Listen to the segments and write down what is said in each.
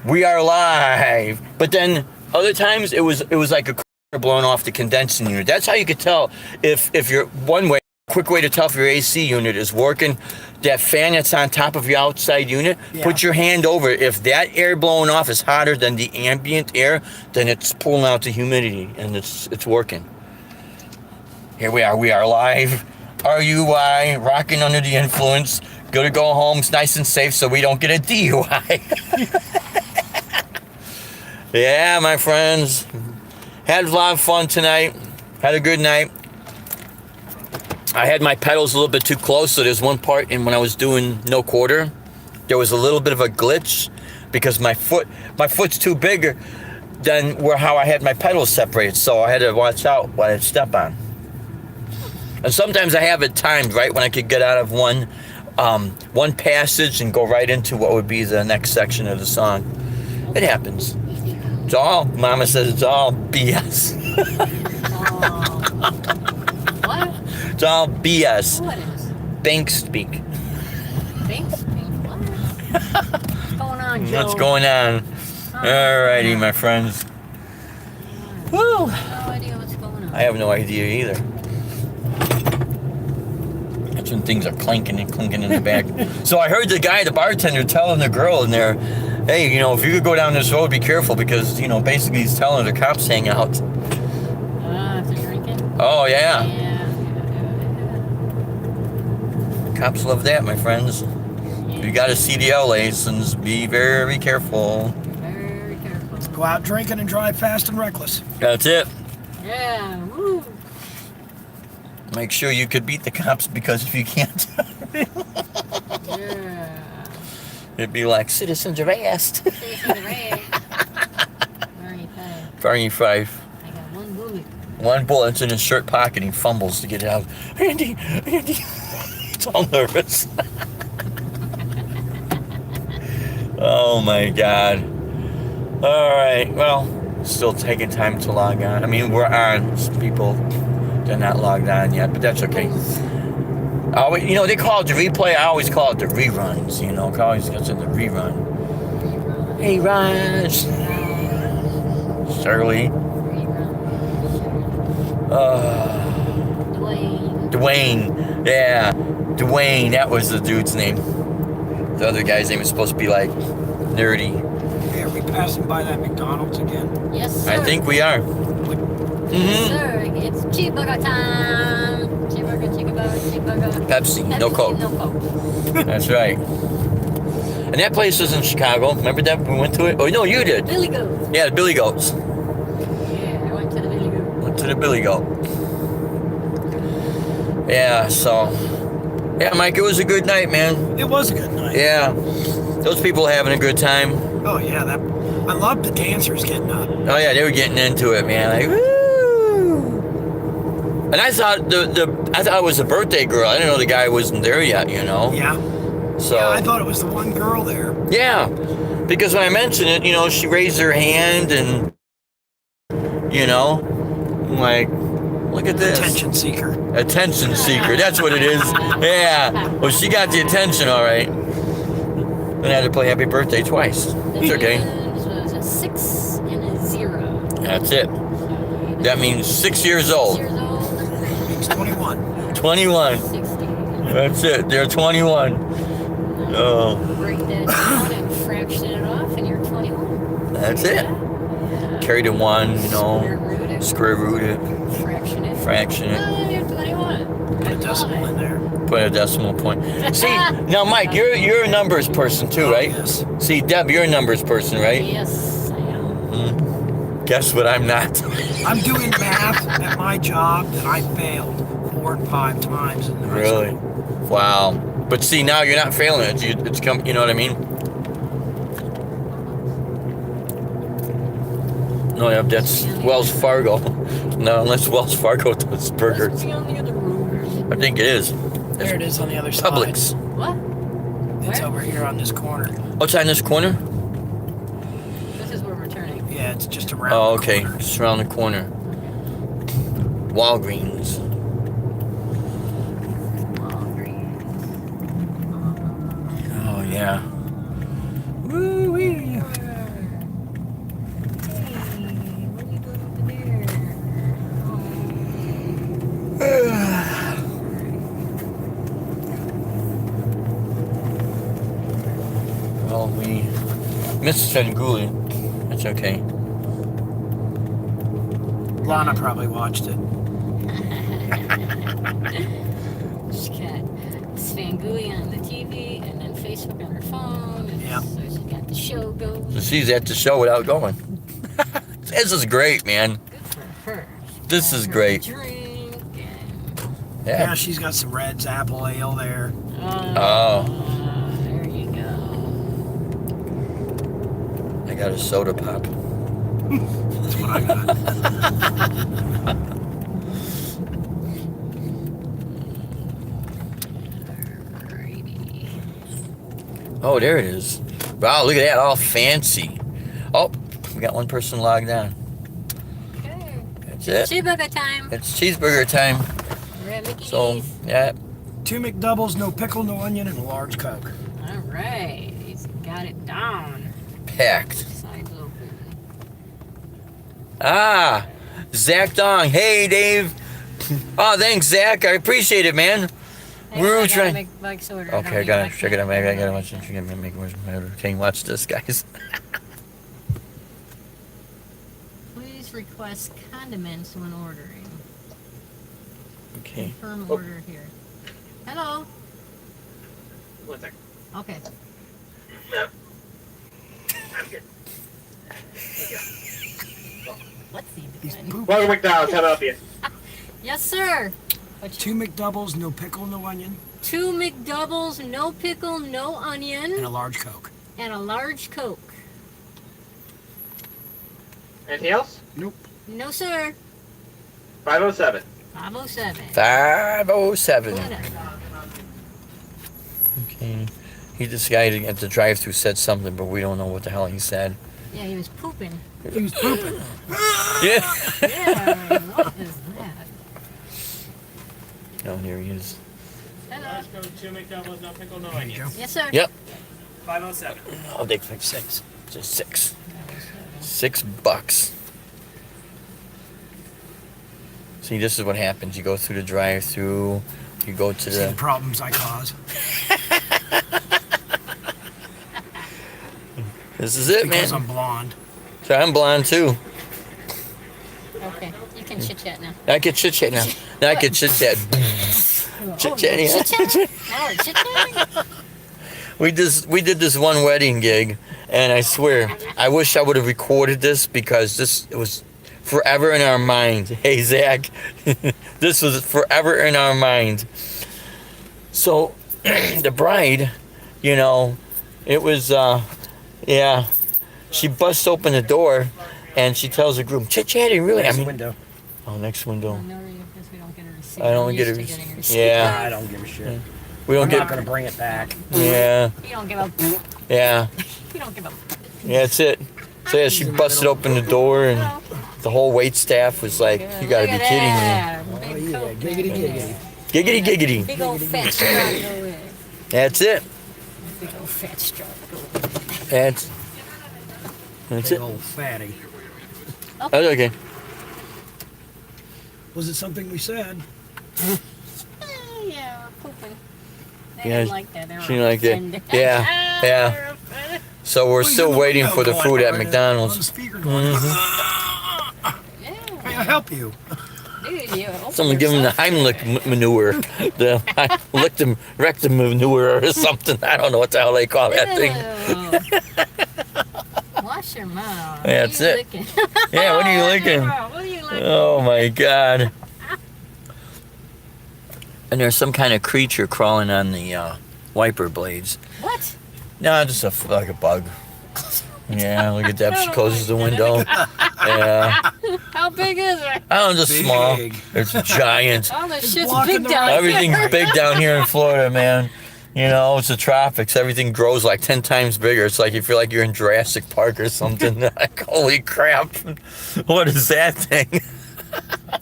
We are live. But then other times it was like a blowing off the condensing unit. That's how you could tell if you're one way. Quick way to tell if your AC unit is working. That fan that's on top of your outside unit, put your hand over it. If that air blowing off is hotter than the ambient air, then it's pulling out the humidity and it's working. Here we are live. RUI, rocking under the influence. Gonna go home. It's nice and safe so we don't get a DUI. Yeah, my friends. Had a lot of fun tonight. Had a good night. I had my pedals a little bit too close, so there's one part in when I was doing no quarter, there was a little bit of a glitch because my foot's too big than how I had my pedals separated, so I had to watch out what I step on. And sometimes I have it timed right when I could get out of one passage and go right into what would be the next section of the song. It happens. Mama says it's all BS. What? It's all BS. What is? Bank speak. Bank speak? What? What's going on, Joe? What's going on? Alrighty, my friends. Woo! No idea what's going on. I have no idea either. That's when things are clanking and clinking in the back. So I heard the bartender, telling the girl in there, hey, if you could go down this road, be careful because, basically he's telling her the cops hang out. After drinking? Oh, yeah. Yeah. Cops love that, my friends. If you got a CDL license, be very careful. Very careful. Go out drinking and drive fast and reckless. That's it. Yeah. Woo. Make sure you could beat the cops because if you can't, Yeah. it'd be like citizens arrest. Barney Fife. I got one bullet. One bullet's in his shirt pocket and he fumbles to get it out. Andy. He's all nervous. Oh my God. All right. Well, still taking time to log on. I mean, we're on. People, they're not logged on yet, but that's okay. They call it the replay. I always call it the reruns. It always gets in the rerun. Hey, Raj. Shirley. Dwayne. Yeah. Dwayne. That was the dude's name. The other guy's name is supposed to be like nerdy. Hey, are we passing by that McDonald's again? Yes, sir. I think we are. Yes, sir. It's cheeseburger time. Cheeseburger. Pepsi, no Coke. No Coke. That's right. And that place was in Chicago. Remember that? We went to it? Oh, no, you did. Billy Goat. Yeah, the Billy Goats. Yeah, I went to the Billy Goat. Went to the Billy Goat. Yeah, so. Yeah, Mike, it was a good night, man. It was a good night. Yeah. Those people having a good time. Oh yeah, I loved the dancers getting up. Oh, yeah, they were getting into it, man. Like, woo! And I thought I thought it was a birthday girl. I didn't know the guy wasn't there yet, Yeah. So. Yeah, I thought it was the one girl there. Yeah, because when I mentioned it, she raised her hand and, I'm like, look at this. Attention seeker. Attention seeker, that's what it is. Yeah, well, she got the attention, all right. And I had to play happy birthday twice. It's okay. This was a 6 and a 0. That's it. That means 6 years old. 6 years old. It's 21. 21. 60. That's it, they're 21. Oh, Break that down and fraction it off, and you're 21. that's it. Carry the one, square root it, fraction it. Oh, you're 21. Put a decimal in there. Put a decimal point. See, now, Mike, you're a numbers person too, right? Yes. See, Deb, you're a numbers person, right? Yes, I am. Guess what? I'm not. I'm doing math at my job that I failed 4 and 5 times in the high Really? school. Wow. But see, now you're not failing it. It's come. You know what I mean? No, yeah, that's Wells Fargo. No, unless Wells Fargo does burgers. Must be on the other road. I think it is. There it is on the other side. Publix. What? It's Where? over here on this corner. Oh, it's on this corner? This is where we're turning. Yeah, it's just around Oh, the okay. corner. Just around the corner. Walgreens. Oh, yeah. Woo-wee. we missed Svengoolie. That's okay. Lana probably watched it. She's got Svengoolie on the TV and then Facebook on her phone. And Yep. So she's got the show going. So she's at the show without going. This is great, man. Good for her. This Got is her great. Drink and, Yeah, Yeah. she's got some Red's apple ale there. Oh. There you go. I got a soda pop. That's what I got. Alrighty. Oh, there it is. Wow, look at that, all fancy. Oh, we got one person logged on. Okay. That's it. Cheeseburger time. It's cheeseburger time. We're at Mickey So, D's. yeah. 2 McDoubles, no pickle, no onion, and a large Coke. Alright. He's got it down. Packed. Sides open. Ah, Zach Dong. Hey, Dave. Oh, thanks, Zach. I appreciate it, man. Hey, We were I gotta trying- make Mike's order. Okay, I gotta check it out. Maybe I gotta watch it. Can you watch this, guys? Please request condiments when ordering. Okay. Confirm Oh. order here. Hello. 1 second. Okay. Let's see. He's Good. pooping. Welcome McDonald's. How about you? Yes, sir. What 2 McDoubles, no pickle, no onion, 2 McDoubles, no pickle, no and onion, a large Coke. and a large Coke. Anything else? Nope. No, sir. 507. 507. 507. What up? Okay. This guy at the drive-thru said something, but we don't know what the hell he said. Yeah, he was pooping. He was pooping. Yeah. Yeah, what is that? Oh, here he is. Hello. 2 McDoubles, no pickle, no There you go. Yes, sir. Yep. 507. I'll take 6. Just 6. $6. See, this is what happens. You go through the drive-thru. You go to See the the. problems I cause. This is it, Because man. I'm blonde. So I'm blonde too. Okay, you can chit chat now. I can chit chat now. Now I can chit chat. Chit chat. Yeah. Chit-chat? Oh, chit-chat? We did this one wedding gig, and I swear, I wish I would have recorded this because it was forever in our mind. Hey Zach, this was forever in our mind. So, the bride, you know, it was, yeah, she busts open the door, and she tells the groom, chit-chatting, really? Next I mean, window. oh, next window. No, because we don't get a receipt. I don't We're get a used to receipt. getting a receipt. Yeah. I don't give a shit. We don't I'm not get, gonna bring it back. yeah, You don't give a. yeah, You don't give a. yeah, that's it. So yeah, she busted open the door, and the whole wait staff was like, "You gotta be kidding me!" Oh yeah, giggity giggity. Giggity giggity. Big old fat straw go in. That's it. Big old fat straw go That's Big it. old fatty. That's okay. Was it something we said? Yeah, we're pooping. They Yeah, didn't like that. They were she didn't like that. offended. Yeah, yeah. They were offended. So we're Well, you still got the waiting window for the going food at on the- McDonald's. on the speaker going, Yeah. May I help you? Dude, you open Someone give him the yourself. Heimlich manure, the rectum manure or something. I don't know what the hell they call that thing. Ew. Wash your mouth. Yeah, What that's are you it. licking? Yeah, what are you Wash your licking? mouth. What are you licking? Oh my God. And there's some kind of creature crawling on the wiper blades. What? No, just like a bug. Yeah, look at that. She closes the window. Yeah. How big is it? I don't know, just Big. small. It's giant. Oh, this It's shit's blocking big the down road. Everything's here. big down here in Florida, man. You know, it's the tropics. Everything grows like 10 times bigger. It's like you feel like you're in Jurassic Park or something. Like, holy crap. What is that thing?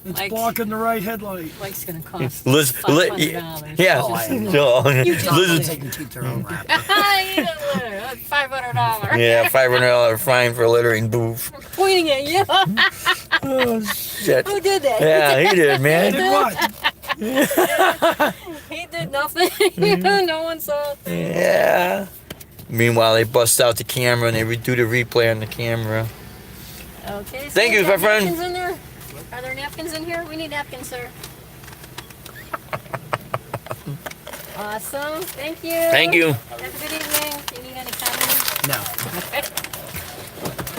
It's Like- blocking the right headlight. Mike's gonna cost Liz, $500. yeah. Oh, I know. So, You just- Liz- They can keep their own wrapper. You know, that's $500. yeah, $500 fine for littering. Boof. Pointing at you. Oh, shit. Who did that? Yeah, he did, Did man. what? He did nothing. No one saw it. Yeah. Meanwhile, they bust out the camera and they do the replay on the camera. Okay. So Thank we you, got my friend. Napkins in there? Are there napkins in here? We need napkins, sir. Awesome. Thank you. Thank you. Have a good evening. Do you need any comments? No.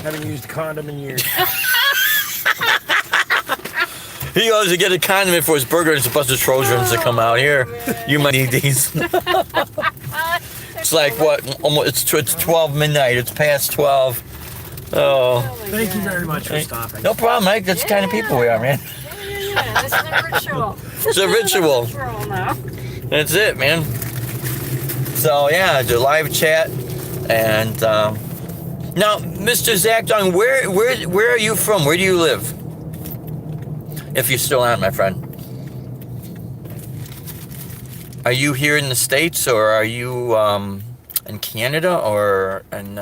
Haven't used a condom in years. He goes to get a condiment for his burger and it's a bunch of Trojans that come out here. You might need these. It's like what? Almost it's 12 midnight. It's past 12. Oh. Thank you very much for stopping. No problem, Mike. That's the kind of people we are, man. Yeah. This is a ritual. It's a ritual. Ritual now. That's it, man. So yeah, the live chat, and now, Mr. Zach Dung, where are you from? Where do you live? If you're still on, my friend. Are you here in the States, or are you in Canada, or in?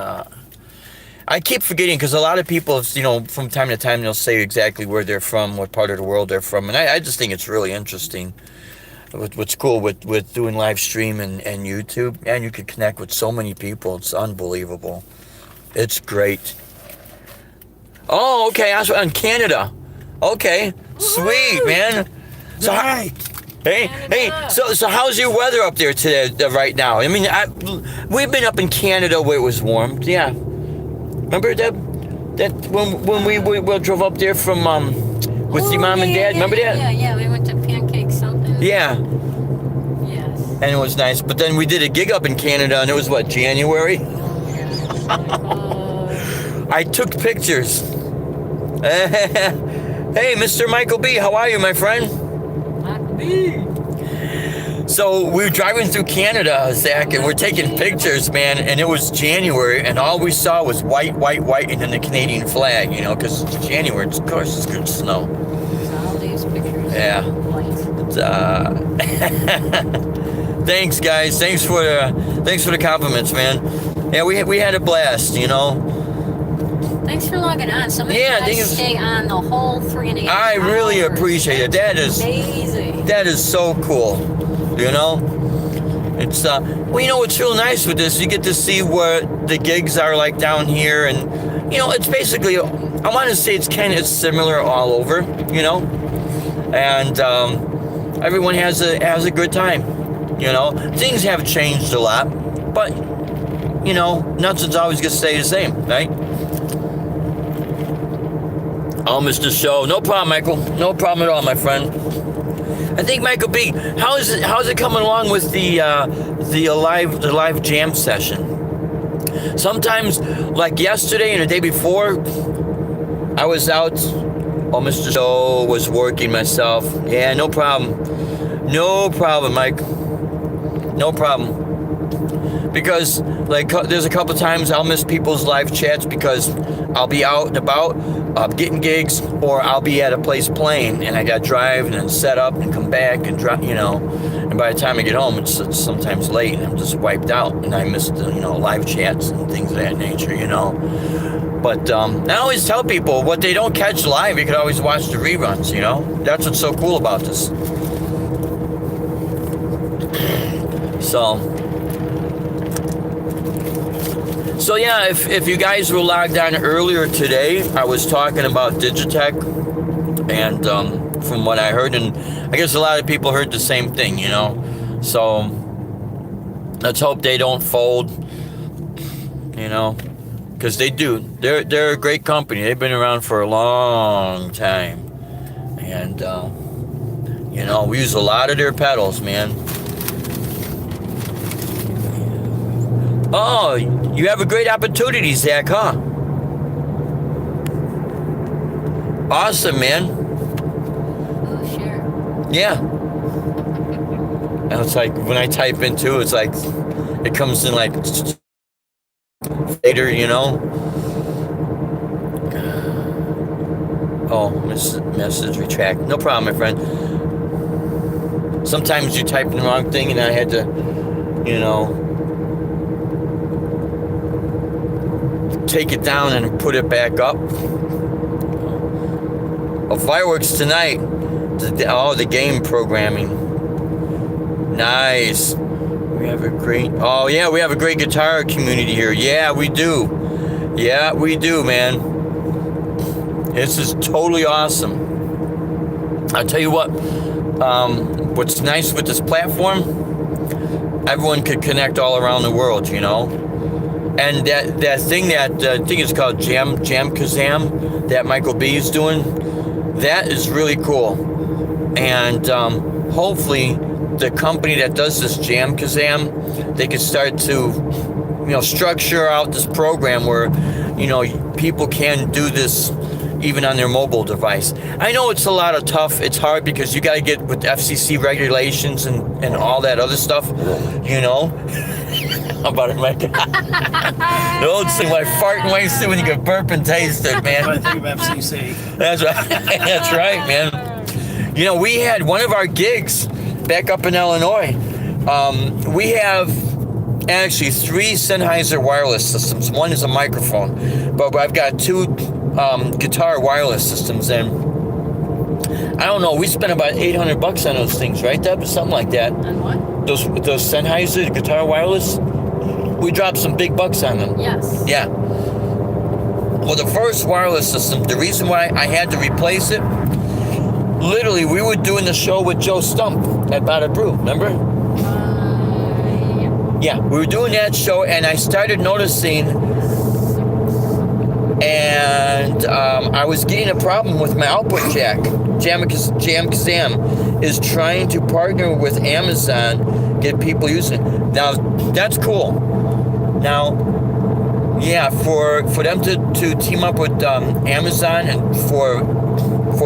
I keep forgetting because a lot of people, from time to time, they'll say exactly where they're from, what part of the world they're from, and I just think it's really interesting. What's cool with doing live stream and YouTube, and you can connect with so many people. It's unbelievable. It's great. Oh, okay. I was in Canada. Okay, sweet, man. So Hey, hey. So how's your weather up there today, right now? I mean, we've been up in Canada where it was warm. Yeah. Remember that when we drove up there from with your mom and dad? Remember that? Yeah. We went to Pancake something. Yeah. Yes. And it was nice. But then we did a gig up in Canada, and it was what, January? I took pictures. Hey, Mr. Michael B, how are you, my friend? So we were driving through Canada, Zach, and we're taking pictures, man, and it was January, and all we saw was white, and then the Canadian flag, because it's January, of course it's good snow. All these pictures. Yeah. White. Thanks, guys. Thanks for the compliments, man. Yeah, we had a blast, Thanks for logging on. So many guys stay on the whole 3.5 hours. I really appreciate it. That is amazing. That is so cool. It's what's real nice with this, you get to see what the gigs are like down here, and it's basically, I want to say it's similar all over, and everyone has a good time. Things have changed a lot, but nothing's always gonna stay the same, right? I'll miss the show. No problem, Michael. No problem at all, my friend. I think, Michael B, how's it coming along with the live jam session? Sometimes, like yesterday and the day before, I was out. Oh, Mr. Show was working myself. Yeah, no problem. No problem, Mike. No problem. Because, there's a couple times I'll miss people's live chats because I'll be out and about, getting gigs, or I'll be at a place playing, and I got to drive and then set up and come back and drive, and by the time I get home, it's sometimes late, and I'm just wiped out, and I miss the, live chats and things of that nature, But I always tell people, what they don't catch live, you can always watch the reruns, That's what's so cool about this. So yeah, if you guys were logged on earlier today, I was talking about Digitech, and from what I heard, and I guess a lot of people heard the same thing, So let's hope they don't fold, because they do. They're a great company. They've been around for a long time, and we use a lot of their pedals, man. Oh, you have a great opportunity, Zach, huh? Awesome, man. Oh, sure. Yeah. And it's like, when I type in too, it's like, it comes in like, later, Oh, message retract. No problem, my friend. Sometimes you type in the wrong thing and I had to, take it down and put it back up. Oh, fireworks tonight. The game programming. Nice. We have a great. Oh yeah, we have a great guitar community here. Yeah, we do. Yeah, we do, man. This is totally awesome. I'll tell you what. What's nice with this platform? Everyone could connect all around the world, you know. And that thing I think it's called Jam Kazam that Michael B is doing. That is really cool. And hopefully the company that does this Jam Kazam, they can start to, structure out this program where, people can do this even on their mobile device. I know it's a lot of tough. It's hard because you got to get with FCC regulations and all that other stuff, How about it, Mike? The old thing like farting wasted when you get burp and taste it, man. I think of FCC. That's right. That's right, man. We had one of our gigs back up in Illinois. We have actually 3 Sennheiser wireless systems. One is a microphone, but I've got 2 guitar wireless systems, and I don't know. We spent about $800 on those things, right, Deb? Something like that. On what? Those Sennheiser guitar wireless. We dropped some big bucks on them. Yes. Yeah. Well, the first wireless system, the reason why I had to replace it, literally, we were doing the show with Joe Stump at Bada Brew, remember? Yeah. Yeah, we were doing that show, and I started noticing, and I was getting a problem with my output jack. Jam Kazam is trying to partner with Amazon, get people using it. Now, that's cool. Now, yeah, for them to team up with Amazon and for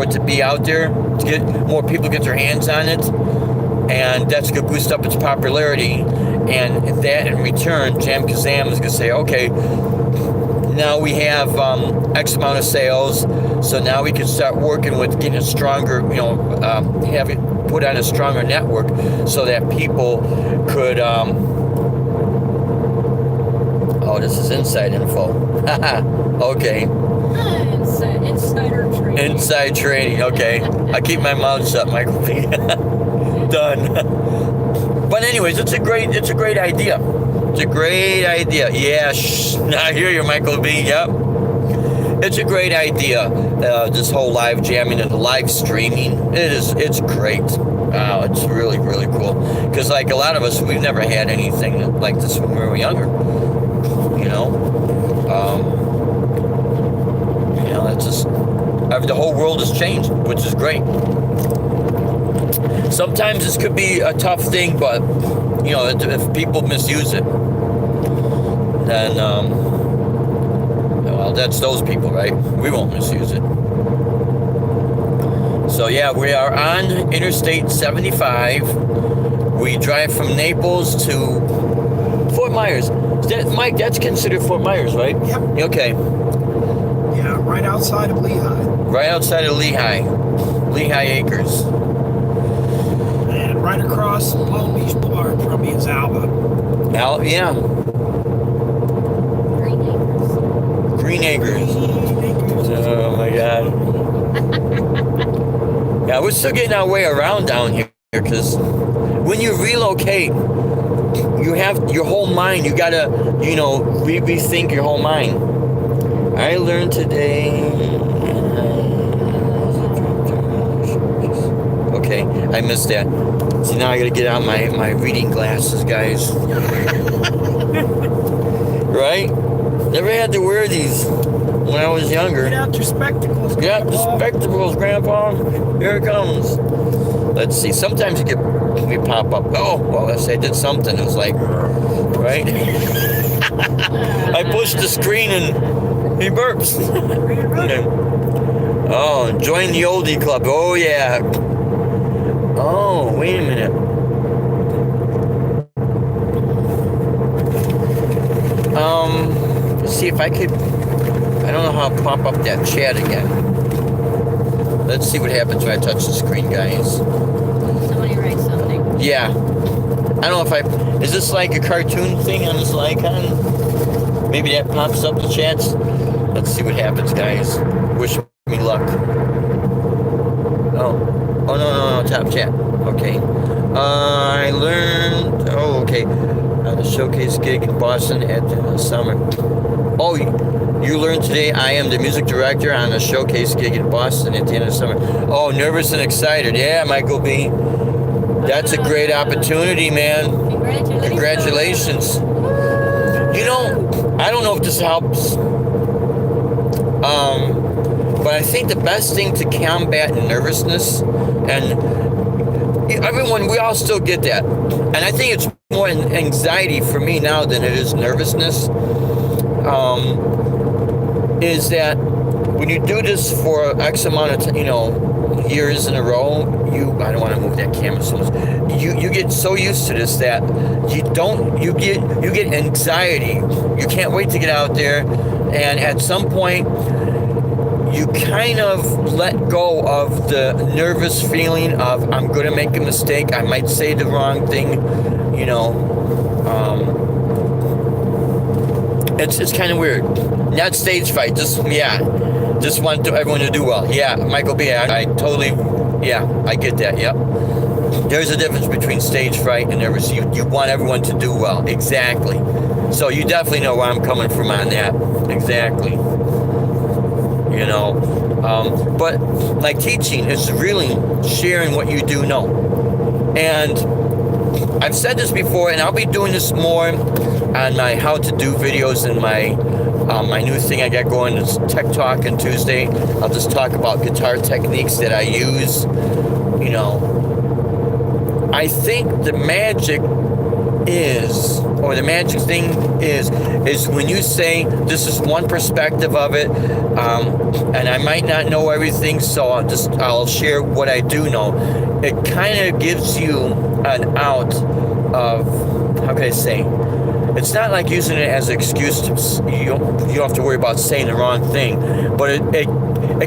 it to be out there, to get more people to get their hands on it, and that's going to boost up its popularity. And that in return, Jam Kazam is going to say, okay, now we have X amount of sales, so now we can start working with getting a stronger, have it put on a stronger network so that people could, this is inside info. Okay. Insider trading. Inside trading, okay. I keep my mouth shut, Michael B. Done. But anyways, it's a great idea. It's a great idea. Yeah, I hear you, Michael B. Yep. It's a great idea. This whole live jamming and the live streaming. It's great. Wow, it's really, really cool. Because like a lot of us, we've never had anything like this when we were younger. It's just the whole world has changed, which is great. Sometimes this could be a tough thing, but if people misuse it, then that's those people, right? We won't misuse it. So yeah, we are on Interstate 75. We drive from Naples to Fort Myers. Mike, that's considered Fort Myers, right? Yep. Okay. Yeah, right outside of Lehigh. Right outside of Lehigh. Lehigh Acres. And right across Long Beach Park from me is Alba. Yeah. Green Acres. Green Acres. Oh my God. Yeah, we're still getting our way around down here because when you relocate, you have your whole mind. You gotta, rethink your whole mind. I learned today. Okay, I missed that. See, now I gotta get out my reading glasses, guys. Right? Never had to wear these when I was younger. Get out your spectacles, Get out the spectacles, Grandpa. Here it comes. Let's see. Sometimes we pop up. Oh, well, I did something. It was like, right? I pushed the screen and he burps. Oh, join the oldie club. Oh, yeah. Oh, wait a minute. Let's see if I could. I don't know how to pop up that chat again. Let's see what happens when I touch the screen, guys. Somebody write something. Yeah. I don't know if is this like a cartoon thing on this icon? Maybe that pops up the chats. Let's see what happens, guys. Wish me luck. Oh, no, top chat. Okay. I learned, Okay, the showcase gig in Boston at the summer. Oh, you learned today I am the music director on a showcase gig in Boston at the end of the summer. Oh, nervous and excited. Yeah, Michael B. That's a great opportunity, man. Congratulations. You know, I don't know if this helps, but I think the best thing to combat nervousness, and everyone, we all still get that, and I think it's more anxiety for me now than it is nervousness, is that when you do this for X amount of years in a row, I don't want to move that camera so much. You get so used to this that you get anxiety. You can't wait to get out there, and at some point you kind of let go of the nervous feeling of I'm going to make a mistake. I might say the wrong thing. It's kind of weird. Not stage fright. Just want everyone to do well. Yeah, Michael B. I totally. Yeah, I get that. Yep. There's a difference between stage fright and nervous. You want everyone to do well. Exactly. So you definitely know where I'm coming from on that. Exactly. But like teaching is really sharing what you do know. And I've said this before, and I'll be doing this more on my how to do videos and my new thing I got going is Tech Talk on Tuesday. I'll just talk about guitar techniques that I use. I think the magic thing is when you say this is one perspective of it, and I might not know everything, so I'll share what I do know. It kind of gives you an out of, how can I say, it's not like using it as an excuse to you don't have to worry about saying the wrong thing, but it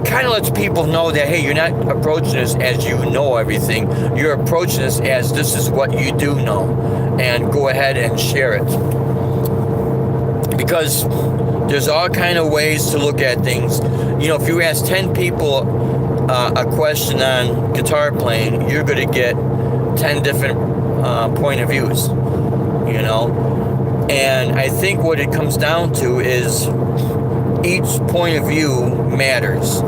kind of lets people know that, hey, you're not approaching this as you know everything. You're approaching this as this is what you do know, and go ahead and share it. Because there's all kind of ways to look at things. If you ask 10 people a question on guitar playing, you're going to get 10 different point of views, And I think what it comes down to is each point of view matters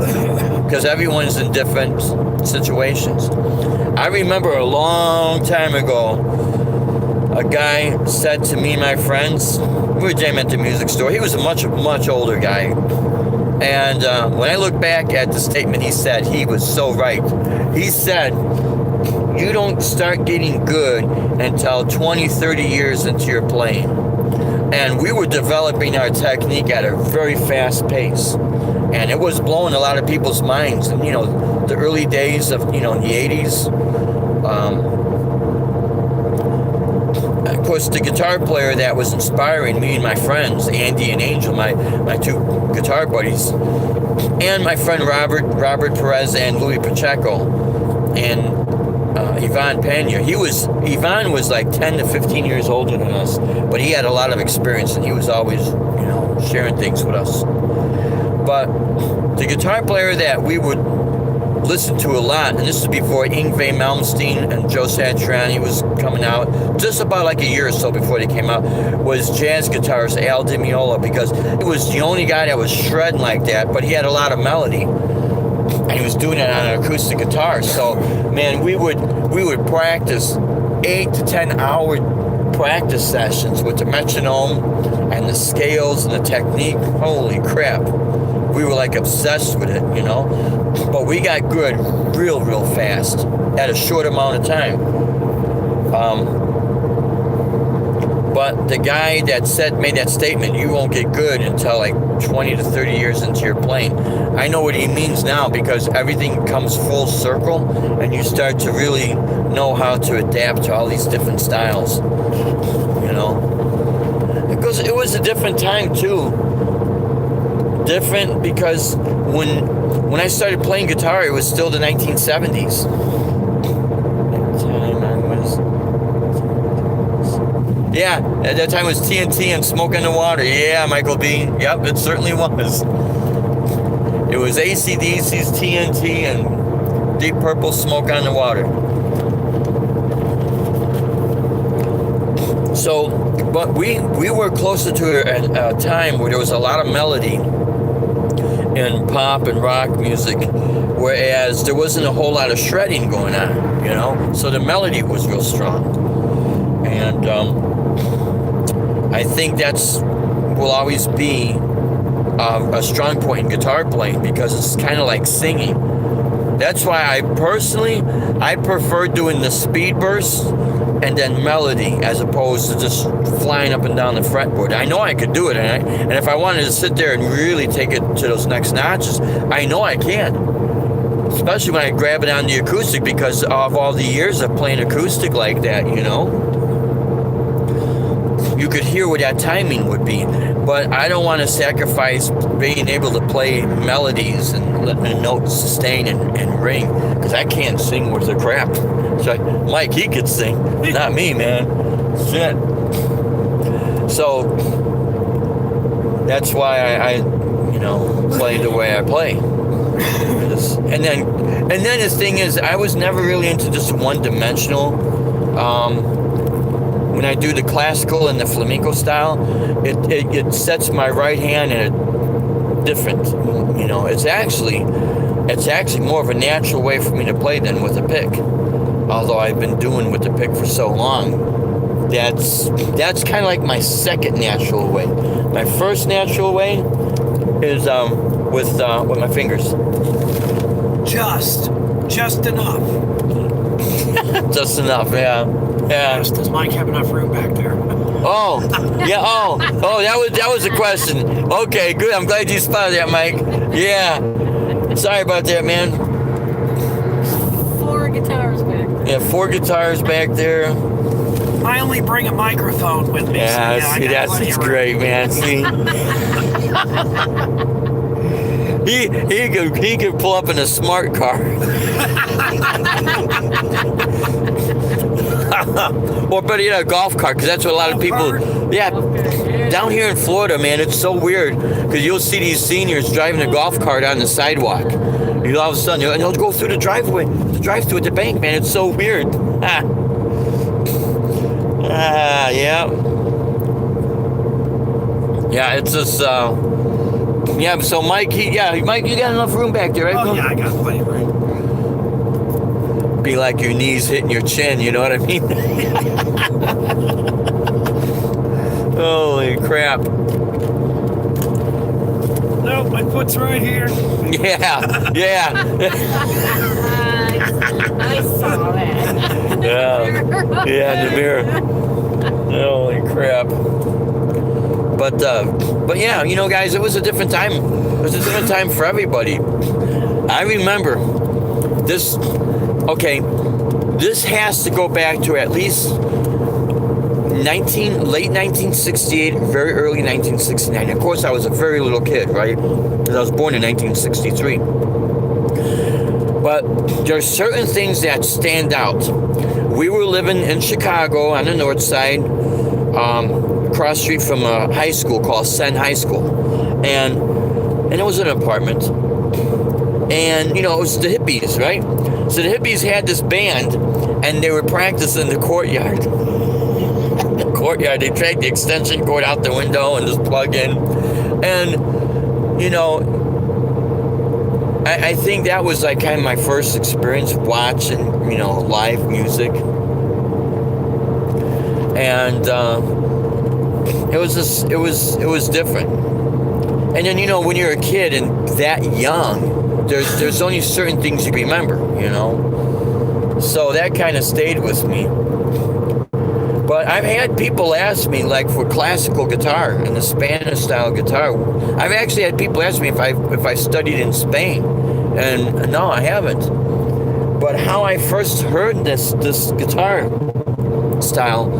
because everyone's in different situations. I remember a long time ago, a guy said to me and my friends, we were jamming at the music store. He was a much older guy. And when I look back at the statement he said, he was so right. He said, you don't start getting good until 20, 30 years into your playing. And we were developing our technique at a very fast pace. And it was blowing a lot of people's minds. And, the early days of, in the 80s. Of course, the guitar player that was inspiring me and my friends, Andy and Angel, my two guitar buddies, and my friend Robert Perez and Louis Pacheco, and Ivan Pena. Ivan was like 10 to 15 years older than us, but he had a lot of experience and he was always, sharing things with us. But the guitar player that we would listen to a lot, and this is before Yngwie Malmsteen and Joe Satriani was coming out, just about like a year or so before they came out, was jazz guitarist Al Di Meola, because it was the only guy that was shredding like that, but he had a lot of melody. And he was doing it on an acoustic guitar. So, man, we would practice 8 to 10 hour practice sessions with the metronome and the scales and the technique. Holy crap. We were like obsessed with it, But we got good real fast at a short amount of time. But the guy that made that statement, you won't get good until like 20 to 30 years into your playing. I know what he means now because everything comes full circle and you start to really know how to adapt to all these different styles, Because it was a different time too. Different because when I started playing guitar, it was still the 1970s. At that time it was TNT and Smoke on the Water. Yeah, Michael B. Yep, it certainly was. It was AC/DC's TNT and Deep Purple Smoke on the Water. So, but we were closer to a time where there was a lot of melody in pop and rock music, whereas there wasn't a whole lot of shredding going on, you know? So the melody was real strong. And I think that's will always be a strong point in guitar playing, because it's kind of like singing. That's why I prefer doing the speed bursts and then melody, as opposed to just flying up and down the fretboard. I know I could do it, and if I wanted to sit there and really take it to those next notches, I know I can. Especially when I grab it on the acoustic, because of all the years of playing acoustic like that, you know. You could hear what that timing would be. But I don't want to sacrifice being able to play melodies and let the notes sustain and ring, because I can't sing worth a crap. So Mike, he could sing, not me, man. Shit. So that's why I play the way I play. And then the thing is, I was never really into just one-dimensional. When I do the classical and the flamenco style, it sets my right hand in a different, you know. It's actually more of a natural way for me to play than with a pick. Although I've been doing with the pick for so long, that's kind of like my second natural way. My first natural way is with my fingers. Just enough. Just enough, yeah. Yeah. Does Mike have enough room back there? Oh, yeah. Oh, that was a question. Okay, good. I'm glad you spotted that, Mike. Yeah. Sorry about that, man. 4 guitars back there. Yeah, 4 guitars back there. I only bring a microphone with me. Yeah, so see, that's great, man. See. He could pull up in a smart car. Or better yet, a golf cart, because that's what a lot of people. Yeah, down here in Florida, man, it's so weird, because you'll see these seniors driving a golf cart on the sidewalk. You all of a sudden, and they'll go through the drive-through at the bank, man. It's so weird. Yeah. Yeah, it's just. Yeah, so Mike, Mike, you got enough room back there, right? Oh, yeah, I got plenty of room. Be like your knees hitting your chin, you know what I mean? Holy crap. No, my foot's right here. Yeah. I saw that. Yeah, in the mirror. Holy crap. But yeah, you know, guys, it was a different time. It was a different time for everybody. I remember this. Okay, this has to go back to at least late 1968, very early 1969. Of course, I was a very little kid, right? Because I was born in 1963. But there's certain things that stand out. We were living in Chicago on the north side, across the street from a high school called Senn High School, and it was an apartment. And, you know, it was the hippies, right? So the hippies had this band, and they were practicing in the courtyard. The courtyard, they dragged the extension cord out the window and just plug in. And, you know, I think that was like kind of my first experience watching, you know, live music. And it was different. And then, you know, when you're a kid and that young, there's only certain things you remember, you know. So that kind of stayed with me. But I've had people ask me, like, for classical guitar and the Spanish style guitar. I've actually had people ask me if I studied in Spain, and no, I haven't. But how I first heard this guitar style,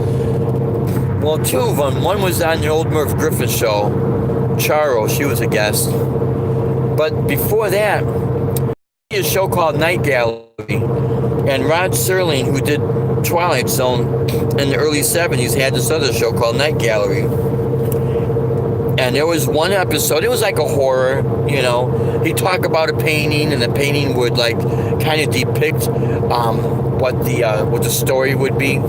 well, 2 of them. One was on the old Merv Griffin show. Charo, she was a guest. But before that, a show called Night Gallery, and Rod Serling, who did Twilight Zone in the early 70s, had this other show called Night Gallery. And there was one episode, it was like a horror, you know. He'd talk about a painting, and the painting would like kind of depict what the story would be.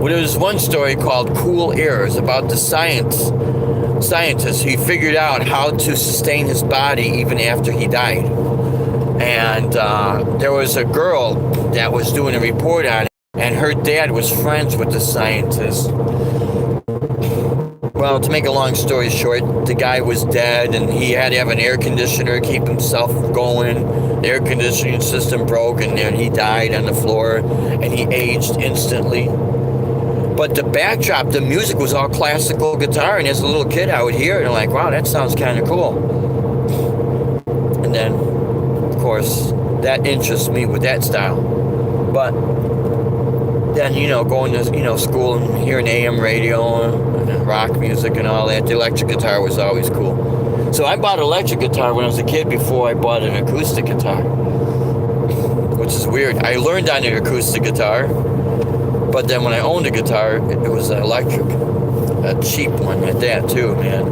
Well, there was one story called Cool Airs about the scientist. He figured out how to sustain his body even after he died. And there was a girl that was doing a report on it, and her dad was friends with the scientist. Well, to make a long story short, the guy was dead, and he had to have an air conditioner to keep himself going. The air conditioning system broke, and then he died on the floor, and he aged instantly. But the backdrop, the music was all classical guitar, and as a little kid, I would hear it, and I'm like, wow, that sounds kind of cool. And then, of course, that interests me with that style. But then, going to, school and hearing AM radio and rock music and all that, the electric guitar was always cool. So I bought an electric guitar when I was a kid before I bought an acoustic guitar, which is weird. I learned on an acoustic guitar, but then when I owned a guitar, it was an electric, a cheap one at that too, man.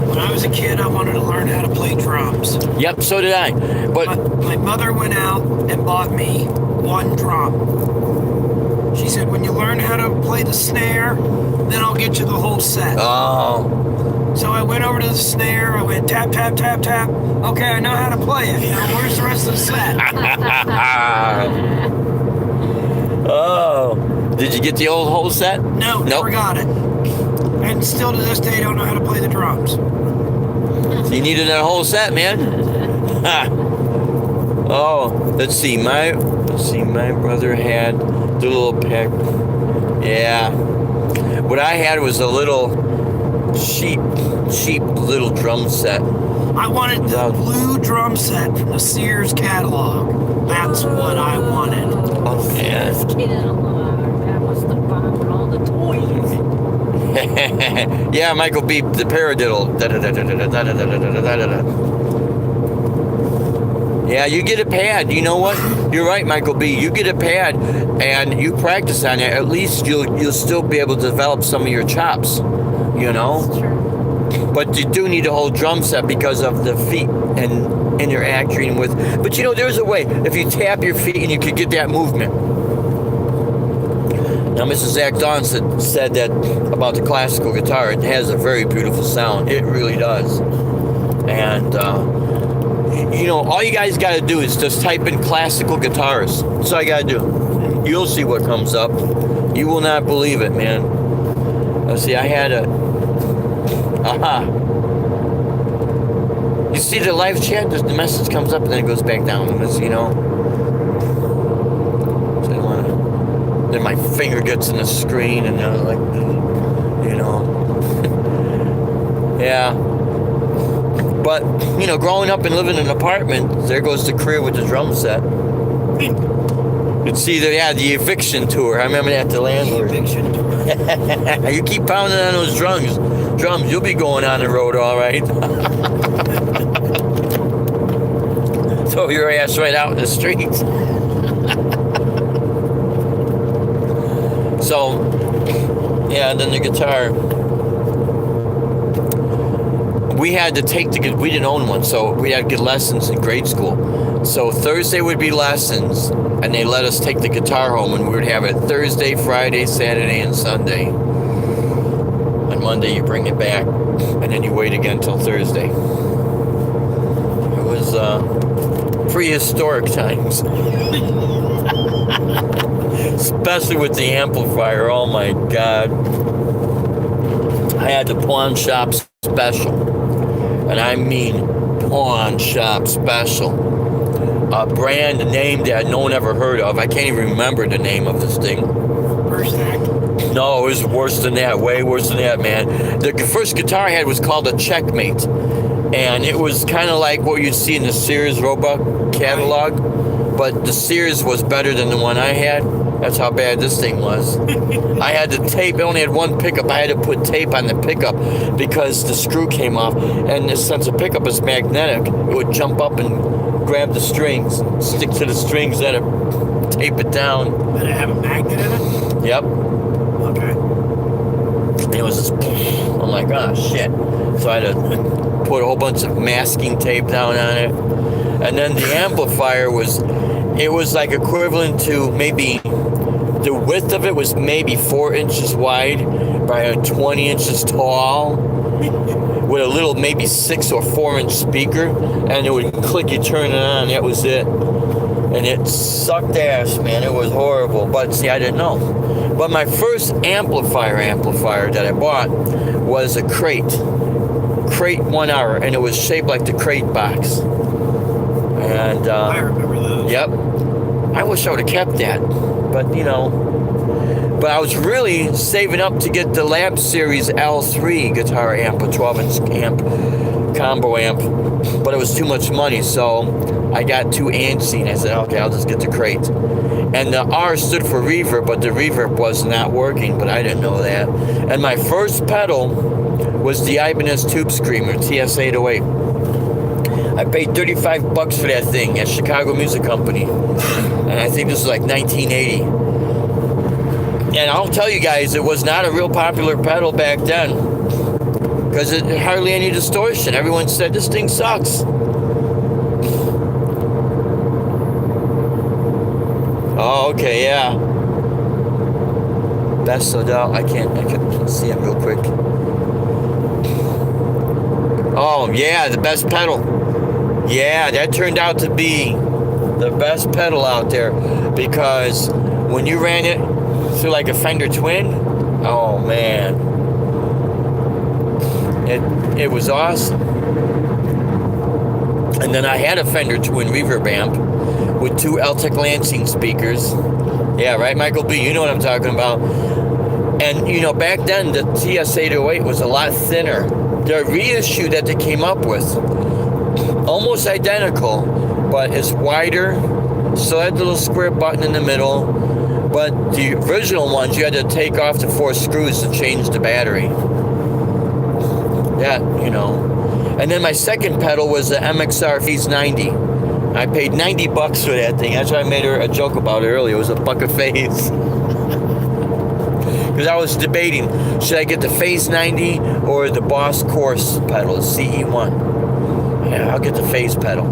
When I was a kid, I wanted to learn how to play drums. Yep, so did I. But My mother went out and bought me one drum. She said, when you learn how to play the snare, then I'll get you the whole set. oh, So I went over to the snare, I went tap, tap, tap, tap. Okay, I know how to play it. Now, where's the rest of the set? oh, did you get the old whole set? No, never got it. And still to this day, don't know how to play the drums. You needed that whole set, man. Oh, let's see. My brother had the little pack. Yeah. What I had was a little cheap little drum set. I wanted the blue drum set from the Sears catalog. That's what I wanted. Oh, yeah. This kid in a lot. That was the bomb with all the toys. Yeah, Michael beep the paradiddle. Yeah, you get a pad. You know what? You're right, Michael B. You get a pad and you practice on it. At least you'll still be able to develop some of your chops. That's true. But you do need a whole drum set because of the feet and interacting with. But there's a way. If you tap your feet and you could get that movement. Now, Mrs. Zach Dawn said that about the classical guitar. It has a very beautiful sound. It really does. And, all you guys got to do is just type in classical guitars. That's all you got to do. You'll see what comes up. You will not believe it, man. Let's see, I had a... Aha. You see the live chat? The message comes up and then it goes back down. Then my finger gets in the screen and then yeah. But, growing up and living in an apartment, there goes the career with the drum set. It's either, the eviction tour. I remember that, the landlord. Eviction tour. You keep pounding on those drums, you'll be going on the road all right. Throw your ass right out in the streets. So, and then the guitar. We had to we didn't own one, so we had to get lessons in grade school. So Thursday would be lessons, and they let us take the guitar home, and we would have it Thursday, Friday, Saturday, and Sunday. On Monday, you bring it back, and then you wait again until Thursday. It was prehistoric times. Especially with the amplifier, oh my God. I had the pawn shop special. And I mean pawn shop special. A brand name that no one ever heard of. I can't even remember the name of this thing. Versnac. No, it was worse than that. Way worse than that, man. The first guitar I had was called a Checkmate. And it was kind of like what you'd see in the Sears Roebuck catalog. But the Sears was better than the one I had. That's how bad this thing was. I had the tape. I only had one pickup. I had to put tape on the pickup because the screw came off. And since the pickup is magnetic, it would jump up and grab the strings, stick to the strings, then tape it down. Did it have a magnet in it? Yep. Okay. It was just, I'm like, oh shit. So I had to put a whole bunch of masking tape down on it. And then the amplifier was like equivalent to maybe The width of it was maybe 4 inches wide by 20 inches tall, with a little maybe 6 or 4 inch speaker, and it would click, you turn it on, that was it. And it sucked ass, man. It was horrible. But see, I didn't know. But my first amplifier that I bought was a Crate 1 hour, and it was shaped like the Crate box. And I remember those. yep, I wish I would have kept that, but you know. But I was really saving up to get the Lab Series L3 guitar amp, a 12-inch amp, combo amp, but it was too much money, so I got too antsy, and I said, okay, I'll just get the Crate. And the R stood for reverb, but the reverb was not working, but I didn't know that. And my first pedal was the Ibanez Tube Screamer, TS-808. I paid $35 for that thing at Chicago Music Company, and I think this was like 1980. And I'll tell you guys, it was not a real popular pedal back then, because it had hardly any distortion. Everyone said, this thing sucks. Oh, okay, yeah. Best Odell. I can't see it real quick. Oh, yeah, the best pedal. Yeah, that turned out to be the best pedal out there, because when you ran it through like a Fender Twin, oh man, it was awesome. And then I had a Fender Twin reverb amp with 2 Eltec Lansing speakers. Yeah, right, Michael B, you know what I'm talking about. And you know, back then the TS-808 was a lot thinner. The reissue that they came up with, almost identical, but it's wider, still had the little square button in the middle, but the original ones you had to take off the 4 screws to change the battery. That, you know. And then my second pedal was the MXR Phase 90. I paid $90 for that thing. That's why I made a joke about it earlier. It was a buck a phase. Because I was debating, should I get the Phase 90 or the Boss Course pedal, the CE1? Yeah, I'll get the Phase pedal,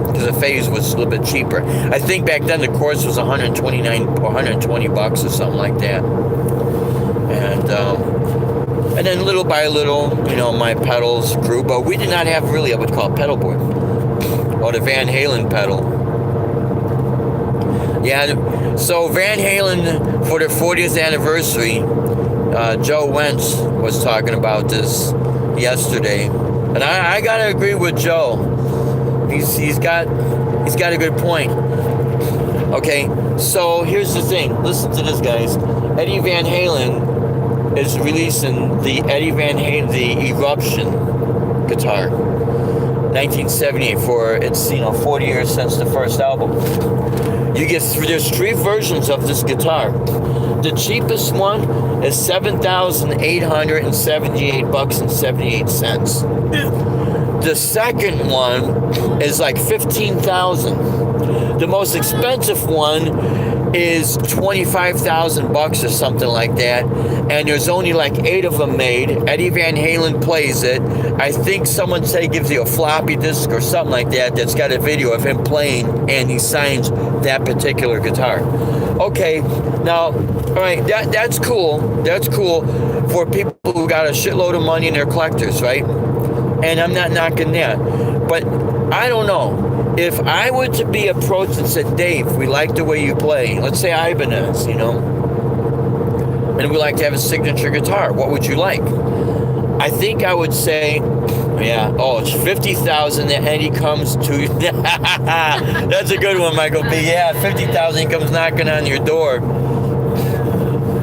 because the Phase was a little bit cheaper. I think back then the Course was $129 or $120 or something like that. And then little by little, you know, my pedals grew, but we did not have really, I would call it pedal board, or the Van Halen pedal. Yeah, so Van Halen, for their 40th anniversary, Joe Wentz was talking about this yesterday, and I gotta agree with Joe. He's got a good point. Okay, so here's the thing. Listen to this, guys. Eddie Van Halen is releasing the Eddie Van Halen, the Eruption guitar, 1978, for its 40 years since the first album. There's 3 versions of this guitar. The cheapest one is $7,878.78. The second one is like $15,000. The most expensive one is $25,000 or something like that, and there's only like 8 of them made. Eddie Van Halen plays it. I think someone said he gives you a floppy disk or something like that that's got a video of him playing, and he signs that particular guitar. Okay, now, all right, that's cool. That's cool for people who got a shitload of money and they're collectors, right? And I'm not knocking that, but I don't know. If I were to be approached and said, Dave, we like the way you play, let's say Ibanez, and we like to have a signature guitar, what would you like? I think I would say, it's $50,000 that Eddie comes to. That's a good one, Michael B. Yeah, $50,000 he comes knocking on your door.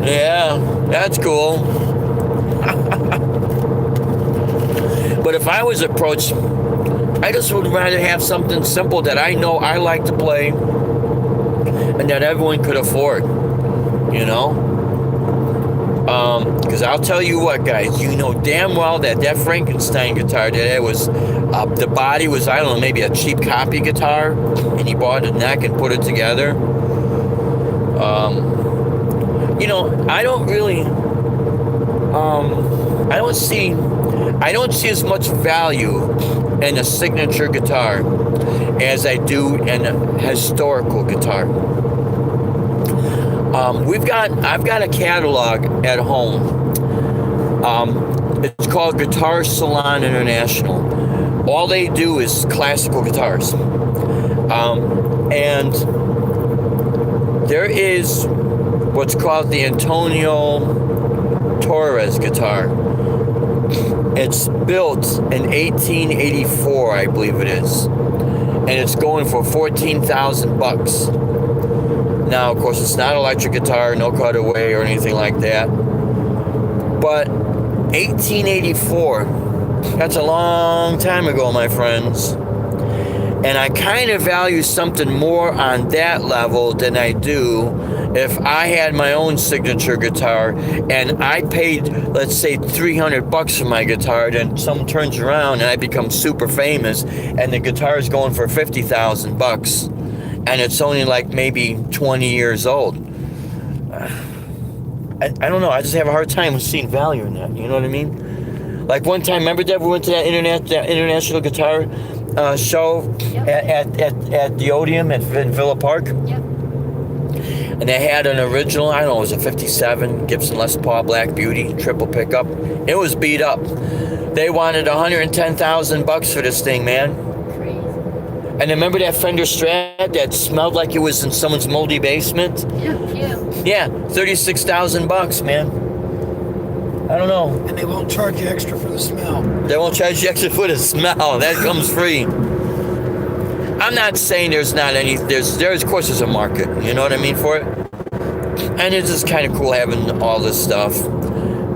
Yeah, that's cool. But if I was approached, I just would rather have something simple that I know I like to play and that everyone could afford, because I'll tell you what, guys, you know damn well that Frankenstein guitar, that it was, the body was, I don't know, maybe a cheap copy guitar, and he bought a neck and put it together. I don't really, I don't see as much value in a signature guitar as I do in a historical guitar. I've got a catalog at home. It's called Guitar Salon International. All they do is classical guitars. And there is what's called the Antonio Torres guitar. It's built in 1884, I believe it is. And it's going for $14,000. Now, of course, it's not electric guitar, no cutaway or anything like that. But 1884, that's a long time ago, my friends. And I kind of value something more on that level than I do if I had my own signature guitar and I paid, let's say, $300 for my guitar, then someone turns around and I become super famous and the guitar is going for $50,000 and it's only like maybe 20 years old. I don't know. I just have a hard time seeing value in that. You know what I mean? Like one time, remember that we went to that international guitar show at the Odeum in Villa Park? Yep. And they had an original, I don't know, it was a 57 Gibson Les Paul Black Beauty triple pickup. It was beat up. They wanted $110,000 for this thing, man. Crazy. And remember that Fender Strat that smelled like it was in someone's moldy basement? Yeah. Yeah, $36,000, man. I don't know. And they won't charge you extra for the smell. They won't charge you extra for the smell. That comes free. I'm not saying there's not any. There's of course there's a market. You know what I mean for it. And it's just kind of cool having all this stuff.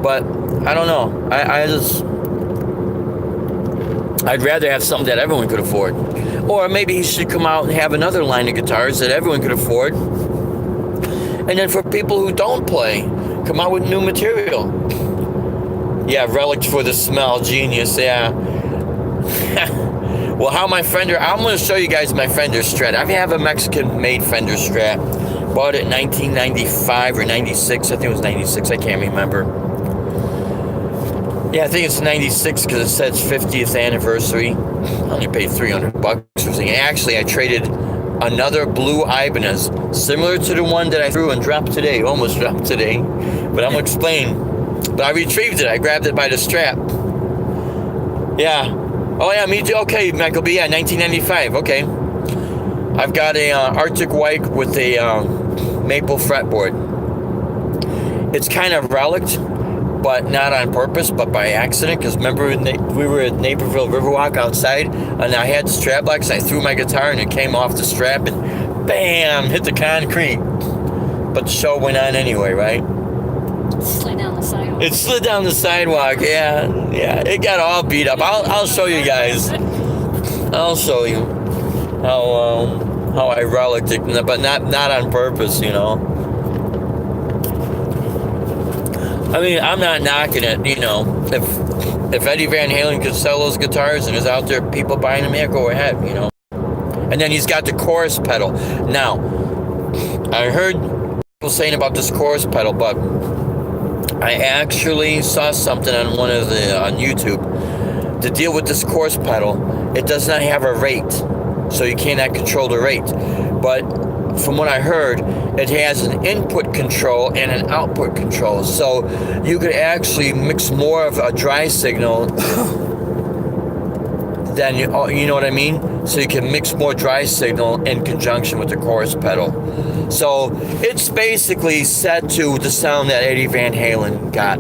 But I don't know. I'd rather have something that everyone could afford. Or maybe he should come out and have another line of guitars that everyone could afford. And then for people who don't play, come out with new material. Yeah, relics for the smell, genius, yeah. Well, how my Fender, I'm going to show you guys my Fender Strat. I have a Mexican-made Fender Strat. Bought it in 1995 or 96. I think it was 96, I can't remember. Yeah, I think it's 96 because it says 50th anniversary. I only paid $300 for it. Actually, I traded another blue Ibanez, similar to the one that I threw and dropped today, almost dropped today. But I'm going to explain. But I retrieved it. I grabbed it by the strap. Yeah. Oh, yeah, me too. Okay, Michael B. Yeah, 1995. Okay. I've got a Arctic White with a maple fretboard. It's kind of relict, but not on purpose, but by accident. Because remember, we were at Naperville Riverwalk outside, and I had the strap lock, so I threw my guitar, and it came off the strap, and bam, hit the concrete. But the show went on anyway, right? Slid down the sidewalk. It slid down the sidewalk, yeah. It got all beat up. I'll show you guys. I'll show you how I relicked it, but not on purpose, you know. I mean, I'm not knocking it, you know. If Eddie Van Halen could sell those guitars and there's out there people buying them, yeah, go ahead, you know. And then he's got the chorus pedal. Now, I heard people saying about this chorus pedal, but I actually saw something on on YouTube. The deal with this chorus pedal, it does not have a rate, so you cannot control the rate. But from what I heard, it has an input control and an output control. So you could actually mix more of a dry signal than you know what I mean? So you can mix more dry signal in conjunction with the chorus pedal. So it's basically set to the sound that Eddie Van Halen got.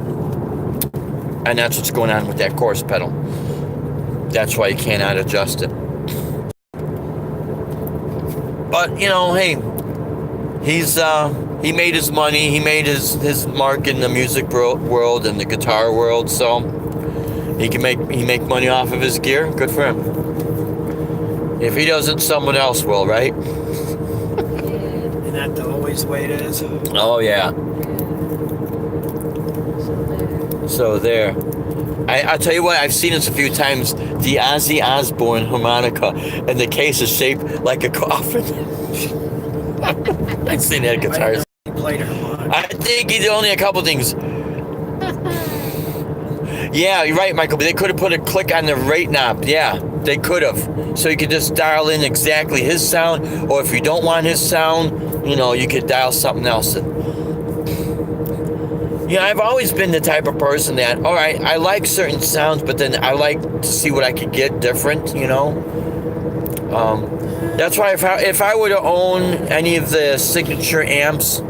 And that's what's going on with that chorus pedal. That's why you cannot adjust it. But, you know, hey, he made his money. He made his mark in the music world and the guitar world. So he make money off of his gear. Good for him. If he doesn't, someone else will, right? Isn't that always the way it is? Oh, yeah. So there. I'll tell you what, I've seen this a few times. The Ozzy Osbourne harmonica, and the case is shaped like a coffin. I've seen that guitars. He played harmonica. I think he did only a couple things. Yeah, you're right, Michael. But they could have put a click on the rate knob. Yeah, they could have. So you could just dial in exactly his sound, or if you don't want his sound, you know, you could dial something else. Yeah, I've always been the type of person that, all right, I like certain sounds, but then I like to see what I could get different, you know. That's why if I were to own any of the signature amps,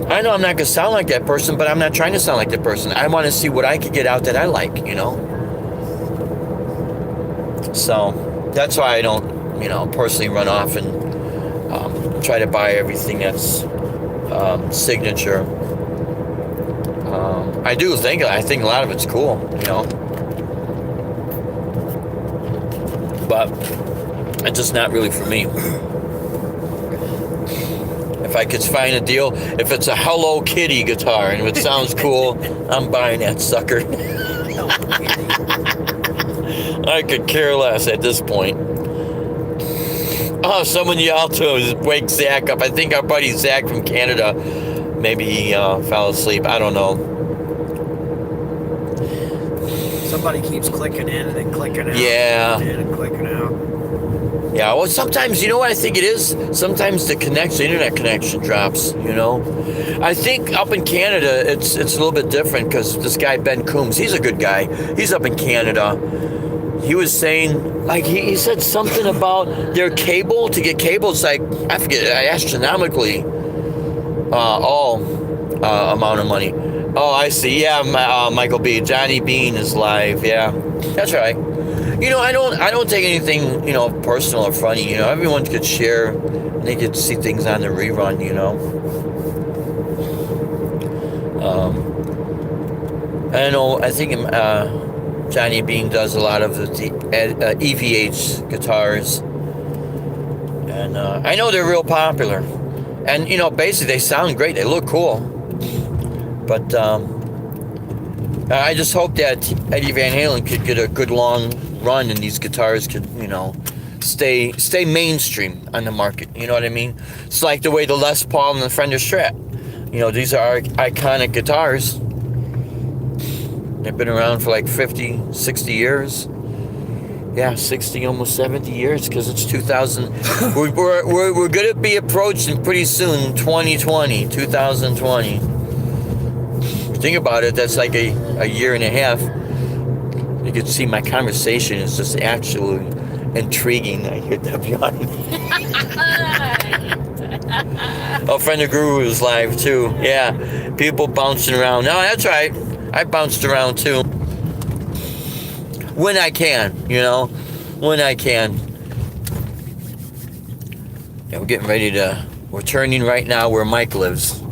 I know I'm not going to sound like that person, but I'm not trying to sound like that person. I want to see what I could get out that I like, you know. So that's why I don't, you know, personally run off and try to buy everything that's signature. I think a lot of it's cool, you know. But it's just not really for me. If I could find a deal, if it's a Hello Kitty guitar and it sounds cool, I'm buying that sucker. I could care less at this point. Oh, someone yelled to wake Zach up. I think our buddy Zach from Canada, maybe he fell asleep. I don't know. Somebody keeps clicking in and then clicking out. Yeah. And clicking out. Yeah, well, sometimes, you know what I think it is? Sometimes the internet connection drops, you know? I think up in Canada, it's a little bit different because this guy, Ben Coombs, he's a good guy. He's up in Canada. He was saying, like, he said something about their cable. To get cable, it's like, I forget, astronomically amount of money. Oh, I see. Yeah, Michael B. Johnny Bean is live. Yeah, that's right. You know, I don't take anything, you know, personal or funny. You know, everyone could share, and they could see things on the rerun. You know. I know. I think Johnny Bean does a lot of the EVH guitars, and I know they're real popular. And you know, basically, they sound great. They look cool. But I just hope that Eddie Van Halen could get a good long run and these guitars could, you know, stay mainstream on the market. You know what I mean? It's like the way the Les Paul and the Fender Strat. You know, these are iconic guitars. They've been around for like 50, 60 years. Yeah, 60, almost 70 years, because it's 2000. we're going to be approaching pretty soon 2020. Think about it, that's like a year and a half. You can see my conversation is just absolutely intriguing. I hear that behind me. Oh, Friend of Guru is live too. Yeah, people bouncing around. No, that's right. I bounced around too. When I can, you know. When I can. Yeah, we're getting ready we're turning right now where Mike lives.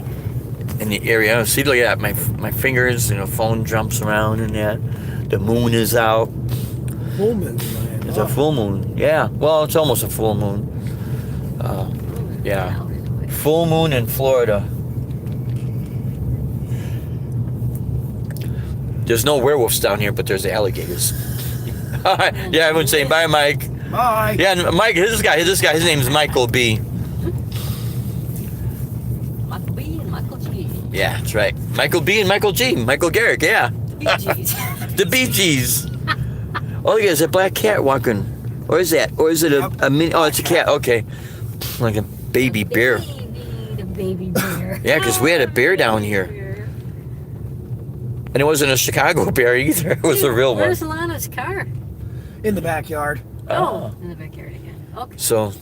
In the area. See, look at that. My fingers, you know, phone jumps around and that. The moon is out. Full moon. It's a full moon. Yeah. Well, it's almost a full moon. Yeah. Full moon in Florida. There's no werewolves down here, but there's alligators. Yeah, everyone's saying bye, Mike. Bye. Yeah, Mike. This guy. His name's Michael B. Yeah, that's right. Michael B and Michael G. Michael Garrick, yeah. The Bee Gees. Oh, look, there's a black cat walking. Or is that? Or is it a mini? Oh, it's a cat. Okay. Like a baby bear. The baby bear. Yeah, because we had a bear down here. And it wasn't a Chicago bear either. It was a real one. Where's Lana's car? In the backyard. Oh, in the backyard again. Okay. So,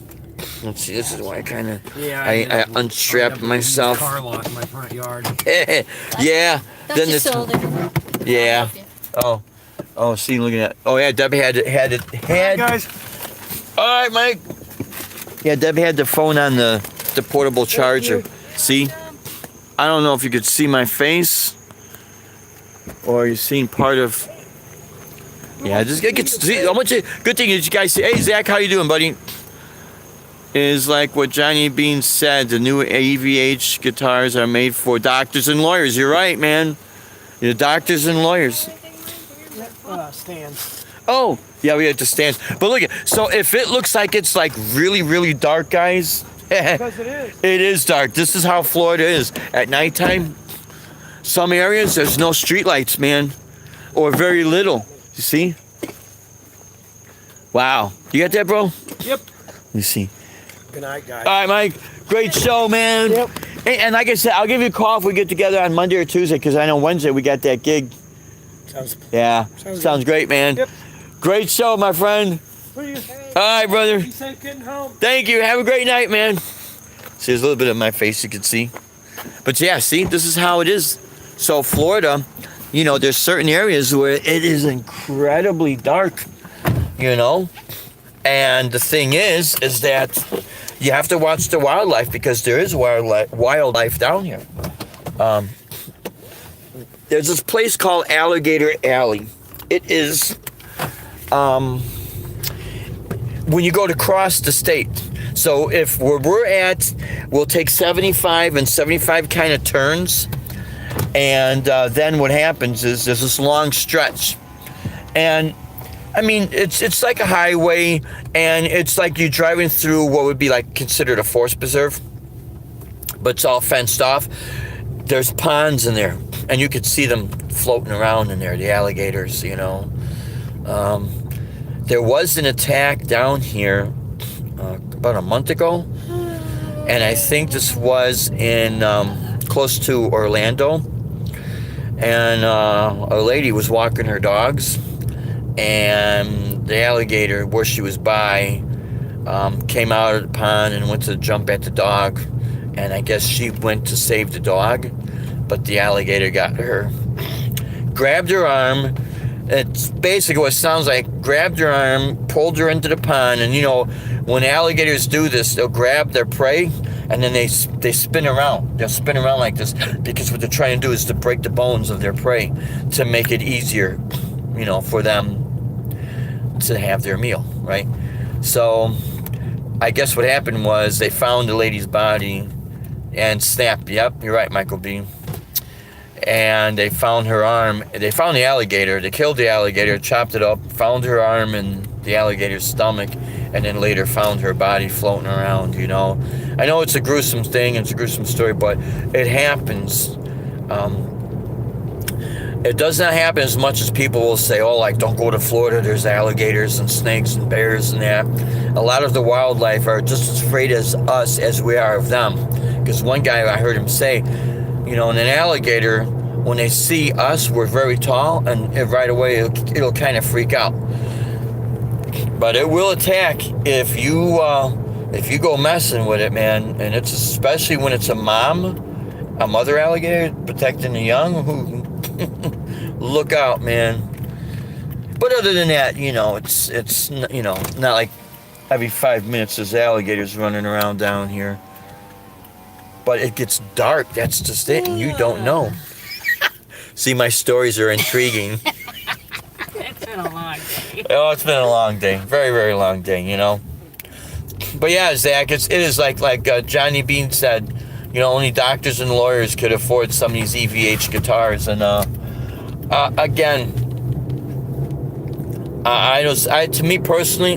let's see. This is why I kind of... Yeah. I unstrapped myself. Car lot in my front yard. Yeah. Thought Then you it's... sold it. Yeah. Oh, see, look at that. Oh, yeah, Debbie had Hey guys. All right, Mike. Yeah, Debbie had the phone on the portable charger. See? I don't know if you could see my face or you're seeing part of... Yeah, just get see, I want you... Good thing is you guys say, hey, Zach, how you doing, buddy? Is like what Johnny Bean said, the new AVH guitars are made for doctors and lawyers. You're right, man. The doctors and lawyers. Stands. Oh, yeah, we had the stands. But look, so if it looks like it's like really, really dark, guys, Because it is. it is dark. This is how Florida is. At nighttime, some areas, there's no street lights, man. or very little. You see? Wow. You got that, bro? Yep. Let me see. Good night, guys. All right, Mike. Great show, man. Yep. And like I said, I'll give you a call if we get together on Monday or Tuesday, because I know Wednesday we got that gig. Yeah. Sounds great, man. Yep. Great show, my friend. Please. All right, brother. Be safe getting home. Thank you. Have a great night, man. See, there's a little bit of my face you can see. But yeah, see, this is how it is. So Florida, you know, there's certain areas where it is incredibly dark, you know. And the thing is that you have to watch the wildlife, because there is wildlife down here. There's this place called Alligator Alley. It is when you go to cross the state. So if where we're at, we'll take 75 and 75 kind of turns. And then what happens is there's this long stretch. And I mean, it's like a highway, and it's like you're driving through what would be like considered a forest preserve, but it's all fenced off. There's ponds in there, and you could see them floating around in there, the alligators, you know. There was an attack down here about a month ago, and I think this was in close to Orlando, and a lady was walking her dogs, and the alligator where she was by came out of the pond and went to jump at the dog, and I guess she went to save the dog, but the alligator got her, grabbed her arm. It's basically what it sounds like. Grabbed her arm, pulled her into the pond, and you know, when alligators do this, they'll grab their prey and then they spin around. They'll spin around like this, because what they're trying to do is to break the bones of their prey to make it easier, you know, for them to have their meal, right? So I guess what happened was they found the lady's body and snapped. Yep, you're right, Michael B. And they found her arm. They found the alligator. They killed the alligator, chopped it up, found her arm in the alligator's stomach, and then later found her body floating around, you know. I know it's a gruesome thing, it's a gruesome story, but it happens. It does not happen as much as people will say, oh, like, don't go to Florida, there's alligators and snakes and bears and that. A lot of the wildlife are just as afraid as us as we are of them. Because one guy, I heard him say, you know, and an alligator, when they see us, we're very tall, and right away it'll kind of freak out. But it will attack if you go messing with it, man. And it's especially when it's a mother alligator protecting the young. Who look out, man. But other than that, you know, it's you know, not like every 5 minutes there's alligators running around down here. But it gets dark. That's just it. And you don't know. See, my stories are intriguing. It's been a long day. Oh, it's been a long day. Very, very long day, you know. But yeah, Zach, it is like Johnny Bean said, you know, only doctors and lawyers could afford some of these EVH guitars. And again, to me personally,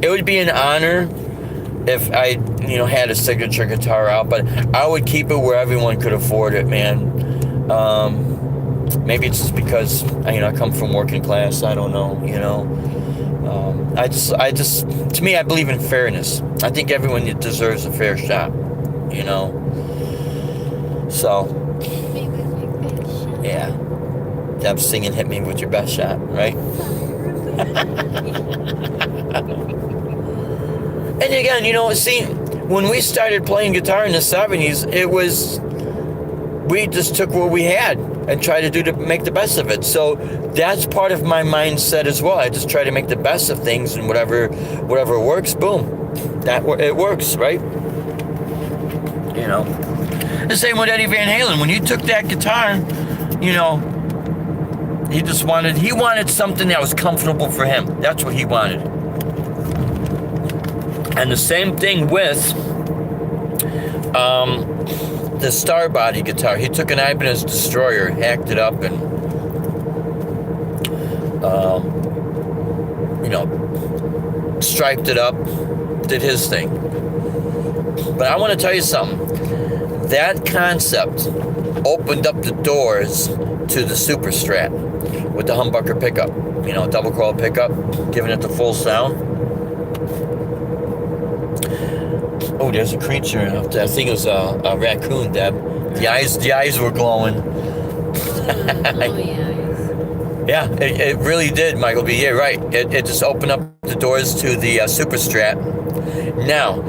it would be an honor if I, you know, had a signature guitar out, but I would keep it where everyone could afford it, man. Maybe it's just because, you know, I come from working class. I don't know, you know. I just, to me, I believe in fairness. I think everyone deserves a fair shot, you know. So, yeah. I'm singing "Hit Me with Your Best Shot," right? And again, you know, see, when we started playing guitar in the 70s, we just took what we had and tried to make the best of it. So that's part of my mindset as well. I just try to make the best of things, and whatever works, boom, it works, right? You know, the same with Eddie Van Halen. When you took that guitar, you know, he wanted something that was comfortable for him. That's what he wanted. And the same thing with the Star Body guitar. He took an Ibanez Destroyer, hacked it up, and you know, striped it up, did his thing. But I want to tell you something. That concept opened up the doors to the Super Strat with the humbucker pickup. You know, double coil pickup, giving it the full sound. Oh, there's a creature up there. I think it was a raccoon, Deb. The eyes were glowing. Oh, yeah. Yeah, it really did, Michael B. Yeah, right. It just opened up the doors to the Super Strat. Now,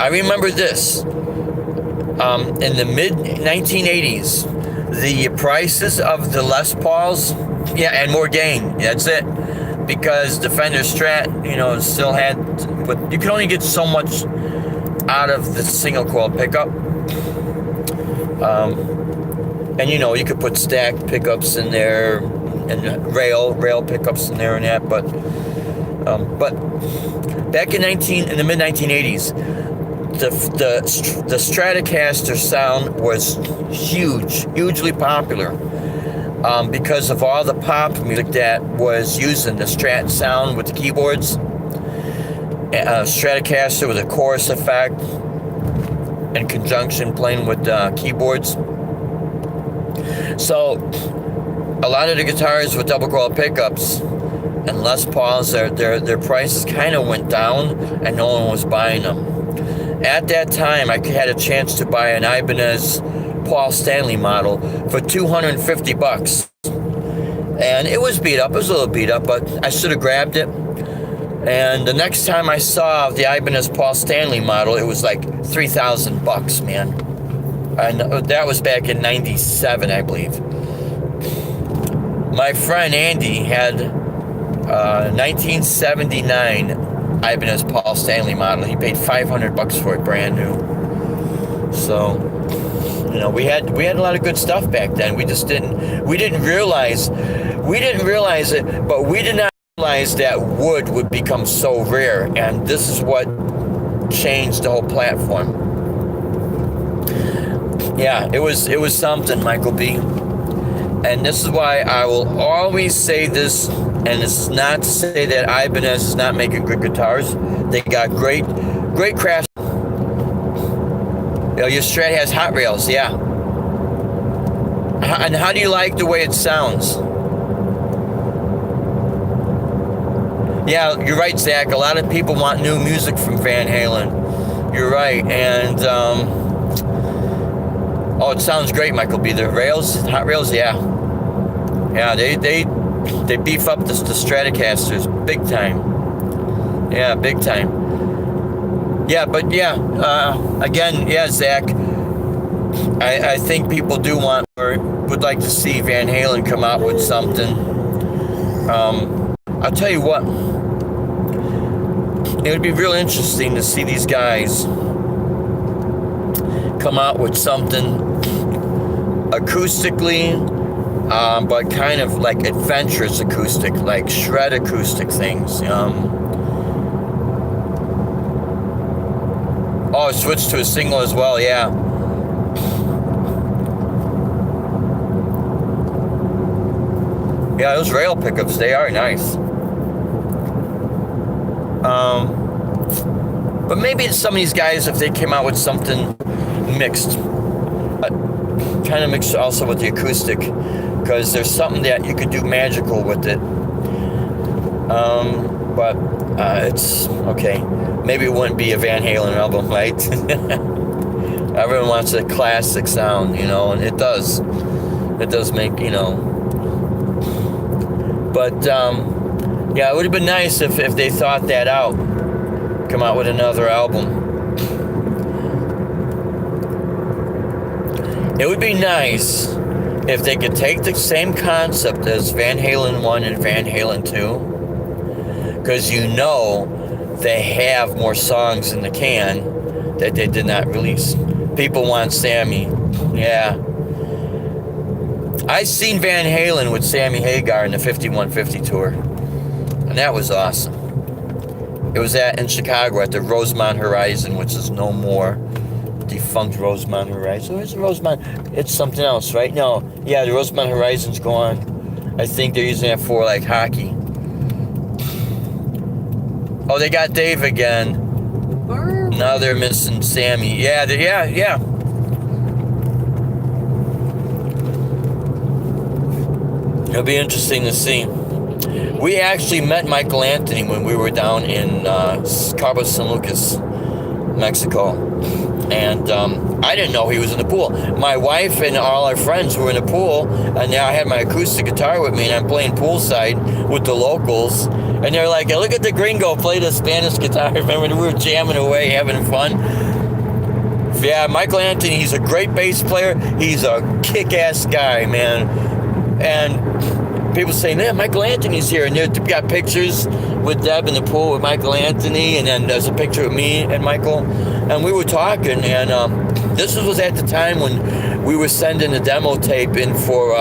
I remember this. In the mid-1980s, the prices of the Les Pauls, yeah, and more gain. That's it. Because the Fender Strat, you know, still had, but you could only get so much out of the single coil pickup. And you know, you could put stacked pickups in there and rail pickups in there and that, but back in the mid 1980s, the Stratocaster sound was hugely popular, because of all the pop music that was using the Strat sound with the keyboards. Stratocaster with a chorus effect in conjunction playing with keyboards. So a lot of the guitars with double coil pickups and Les Pauls, their prices kind of went down, and no one was buying them. At that time, I had a chance to buy an Ibanez Paul Stanley model for $250, and it was beat up. It was a little beat up, but I should have grabbed it. And the next time I saw the Ibanez Paul Stanley model, it was like $3,000, man. And that was back in '97, I believe. My friend Andy had 1979 Ibanez Paul Stanley model. He paid $500 for it, brand new. So, you know, we had a lot of good stuff back then. We didn't realize it, but we did not realize that wood would become so rare, and this is what changed the whole platform. Yeah, it was something, Michael B. And this is why I will always say this, and this is not to say that Ibanez is not making good guitars. They got great crafts. You know, your Strat has hot rails, yeah. And how do you like the way it sounds? Yeah, you're right, Zach. A lot of people want new music from Van Halen. You're right, and oh, it sounds great, Michael B. The rails, hot rails, yeah. They beef up the Stratocasters big time. Yeah, big time. Yeah, but yeah, again, yeah, Zach, I think people do want or would like to see Van Halen come out with something. I'll tell you what, it would be real interesting to see these guys come out with something acoustically, but kind of like adventurous acoustic, like shred acoustic things. Oh, switch to a single as well, yeah. Yeah, those rail pickups, they are nice. But maybe some of these guys, if they came out with something mixed, kind of mixed also with the acoustic, because there's something that you could do magical with it. But it's okay. Maybe it wouldn't be a Van Halen album, right? Everyone wants a classic sound, you know, and it does. It does make, you know. But yeah, it would have been nice if they thought that out. Come out with another album. It would be nice if they could take the same concept as Van Halen 1 and Van Halen 2, because you know they have more songs in the can that they did not release. People want Sammy. Yeah. I seen Van Halen with Sammy Hagar in the 5150 tour, and that was awesome. It was in Chicago at the Rosemont Horizon, which is no more. Defunct Rosemont Horizon. Where's the Rosemont? It's something else, right? No. Yeah, the Rosemont Horizon's gone. I think they're using it for like hockey. Oh, they got Dave again. Now they're missing Sammy. Yeah. It'll be interesting to see. We actually met Michael Anthony when we were down in Cabo San Lucas, Mexico. And I didn't know he was in the pool. My wife and all our friends were in the pool, and now I had my acoustic guitar with me, and I'm playing poolside with the locals. And they're like, hey, look at the gringo play the Spanish guitar. Remember, we were jamming away, having fun. Yeah, Michael Anthony, he's a great bass player. He's a kick-ass guy, man. And people say, man, Michael Anthony's here. And they've got pictures with Deb in the pool with Michael Anthony. And then there's a picture of me and Michael. And we were talking. And this was at the time when we were sending a demo tape in for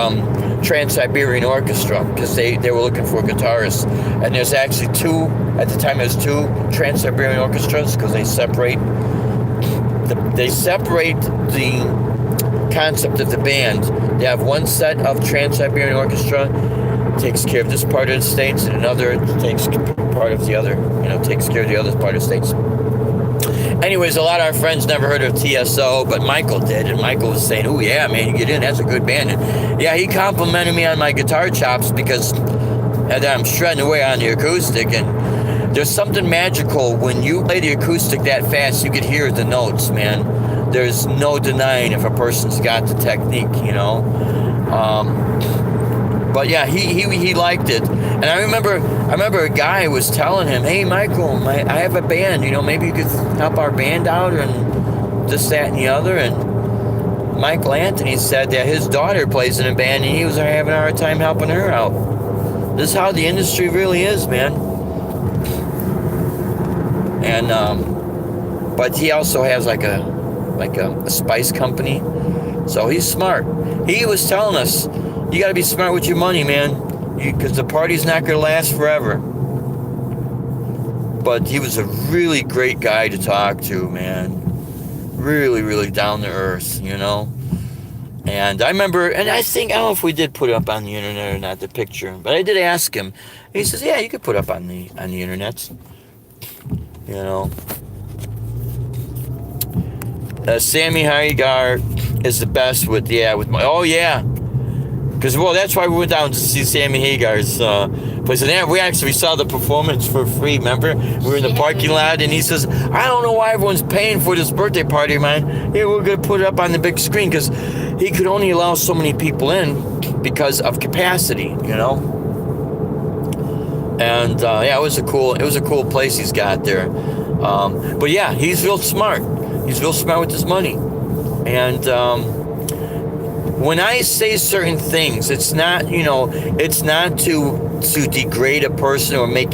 Trans-Siberian Orchestra. Because they were looking for guitarists. And there's actually two, at the time there's two Trans-Siberian Orchestras. Because they separate the concept of the band. They have one set of Trans-Siberian Orchestra, takes care of this part of the states, and another takes part of the other, takes care of the other part of the states. Anyways, a lot of our friends never heard of TSO, but Michael did, and Michael was saying, oh yeah, man, you get in, that's a good band. And yeah, he complimented me on my guitar chops because I'm shredding away on the acoustic, and there's something magical when you play the acoustic that fast, you could hear the notes, man. There's no denying if a person's got the technique, But yeah, he liked it. And I remember a guy was telling him, hey, Michael, I have a band, maybe you could help our band out and this, that, and the other. And Michael Anthony said that his daughter plays in a band and he was having a hard time helping her out. This is how the industry really is, man. And but he also has like a spice company, so he's smart. He was telling us, you got to be smart with your money, man, because the party's not going to last forever. But he was a really great guy to talk to, man. Really, really down to earth, And I remember, and I think, I don't know if we did put it up on the internet or not, the picture, but I did ask him. He says, yeah, you could put it up on the internet. Sammy Hagar is the best with my, oh yeah, because that's why we went down to see Sammy Hagar's place. And we actually saw the performance for free. Remember, we were in the parking lot, and he says, I don't know why everyone's paying for this birthday party of mine. Yeah, we're gonna put it up on the big screen, because he could only allow so many people in because of capacity, And it was a cool place he's got there. But yeah, he's real smart. He's real smart with his money. And when I say certain things, it's not to degrade a person or make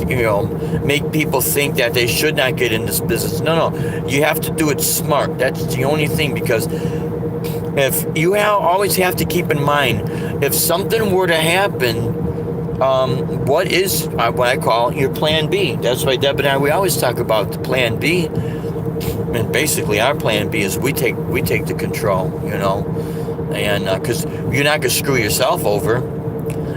people think that they should not get in this business. No, you have to do it smart. That's the only thing, because if you always have to keep in mind, if something were to happen, what is what I call your plan B? That's why Deb and I, we always talk about the plan B. And basically our plan B is we take the control, and because you're not going to screw yourself over.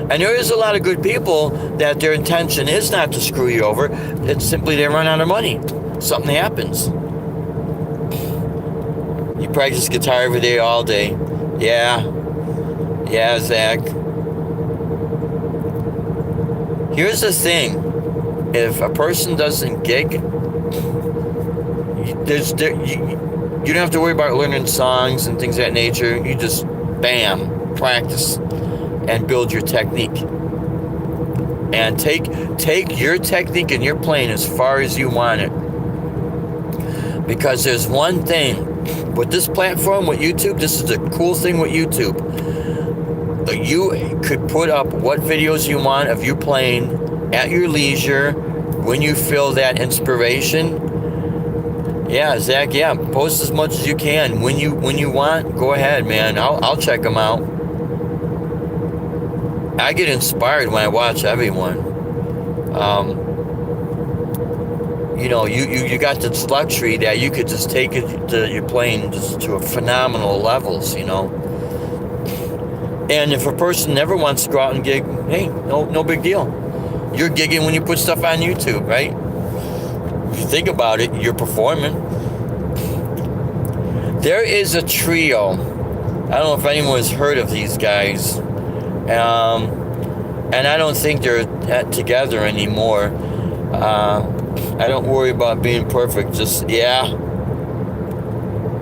And there is a lot of good people that their intention is not to screw you over. It's simply they run out of money. Something happens. You practice guitar every day, all day. Yeah, Zach. Here's the thing. If a person doesn't gig, you don't have to worry about learning songs and things of that nature. You just, bam, practice and build your technique. And take your technique and your playing as far as you want it. Because there's one thing. With this platform, with YouTube, this is the cool thing with YouTube. You could put up what videos you want of you playing at your leisure when you feel that inspiration. Yeah, Zach, post as much as you can. When you want, go ahead, man. I'll check them out. I get inspired when I watch everyone. You got this luxury that you could just take it to your playing just to a phenomenal levels, And if a person never wants to go out and gig, hey, no big deal. You're gigging when you put stuff on YouTube, right? If you think about it, you're performing. There is a trio. I don't know if anyone has heard of these guys. And I don't think they're together anymore. I don't worry about being perfect. Just, yeah.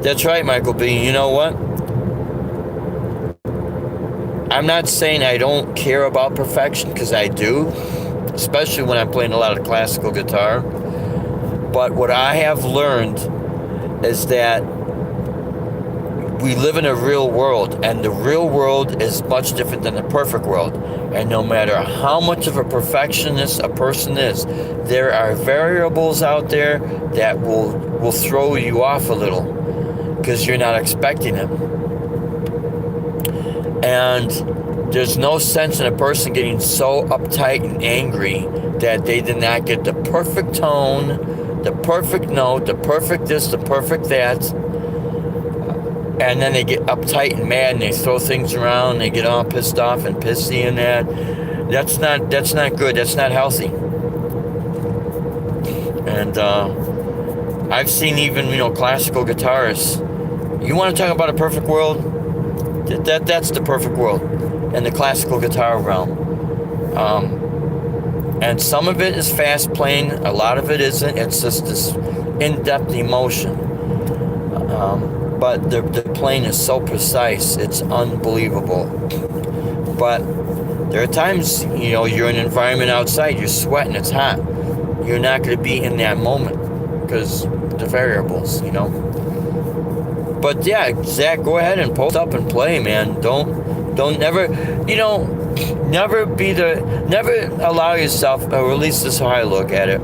That's right, Michael B. You know what? I'm not saying I don't care about perfection, because I do, especially when I'm playing a lot of classical guitar. But what I have learned is that we live in a real world, and the real world is much different than the perfect world. And no matter how much of a perfectionist a person is, there are variables out there that will throw you off a little because you're not expecting it. And there's no sense in a person getting so uptight and angry that they did not get the perfect tone, the perfect note, the perfect this, the perfect that. And then they get uptight and mad and they throw things around and they get all pissed off and pissy and that. That's not good. That's not healthy. And I've seen even, classical guitarists. You want to talk about a perfect world? That's the perfect world in the classical guitar realm. And some of it is fast playing, a lot of it isn't. It's just this in-depth emotion. But the playing is so precise, it's unbelievable. But there are times, you're in an environment outside, you're sweating, it's hot. You're not going to be in that moment because the variables, But yeah, Zach, go ahead and post up and play, man. Never allow yourself, or at least this is how I look at it,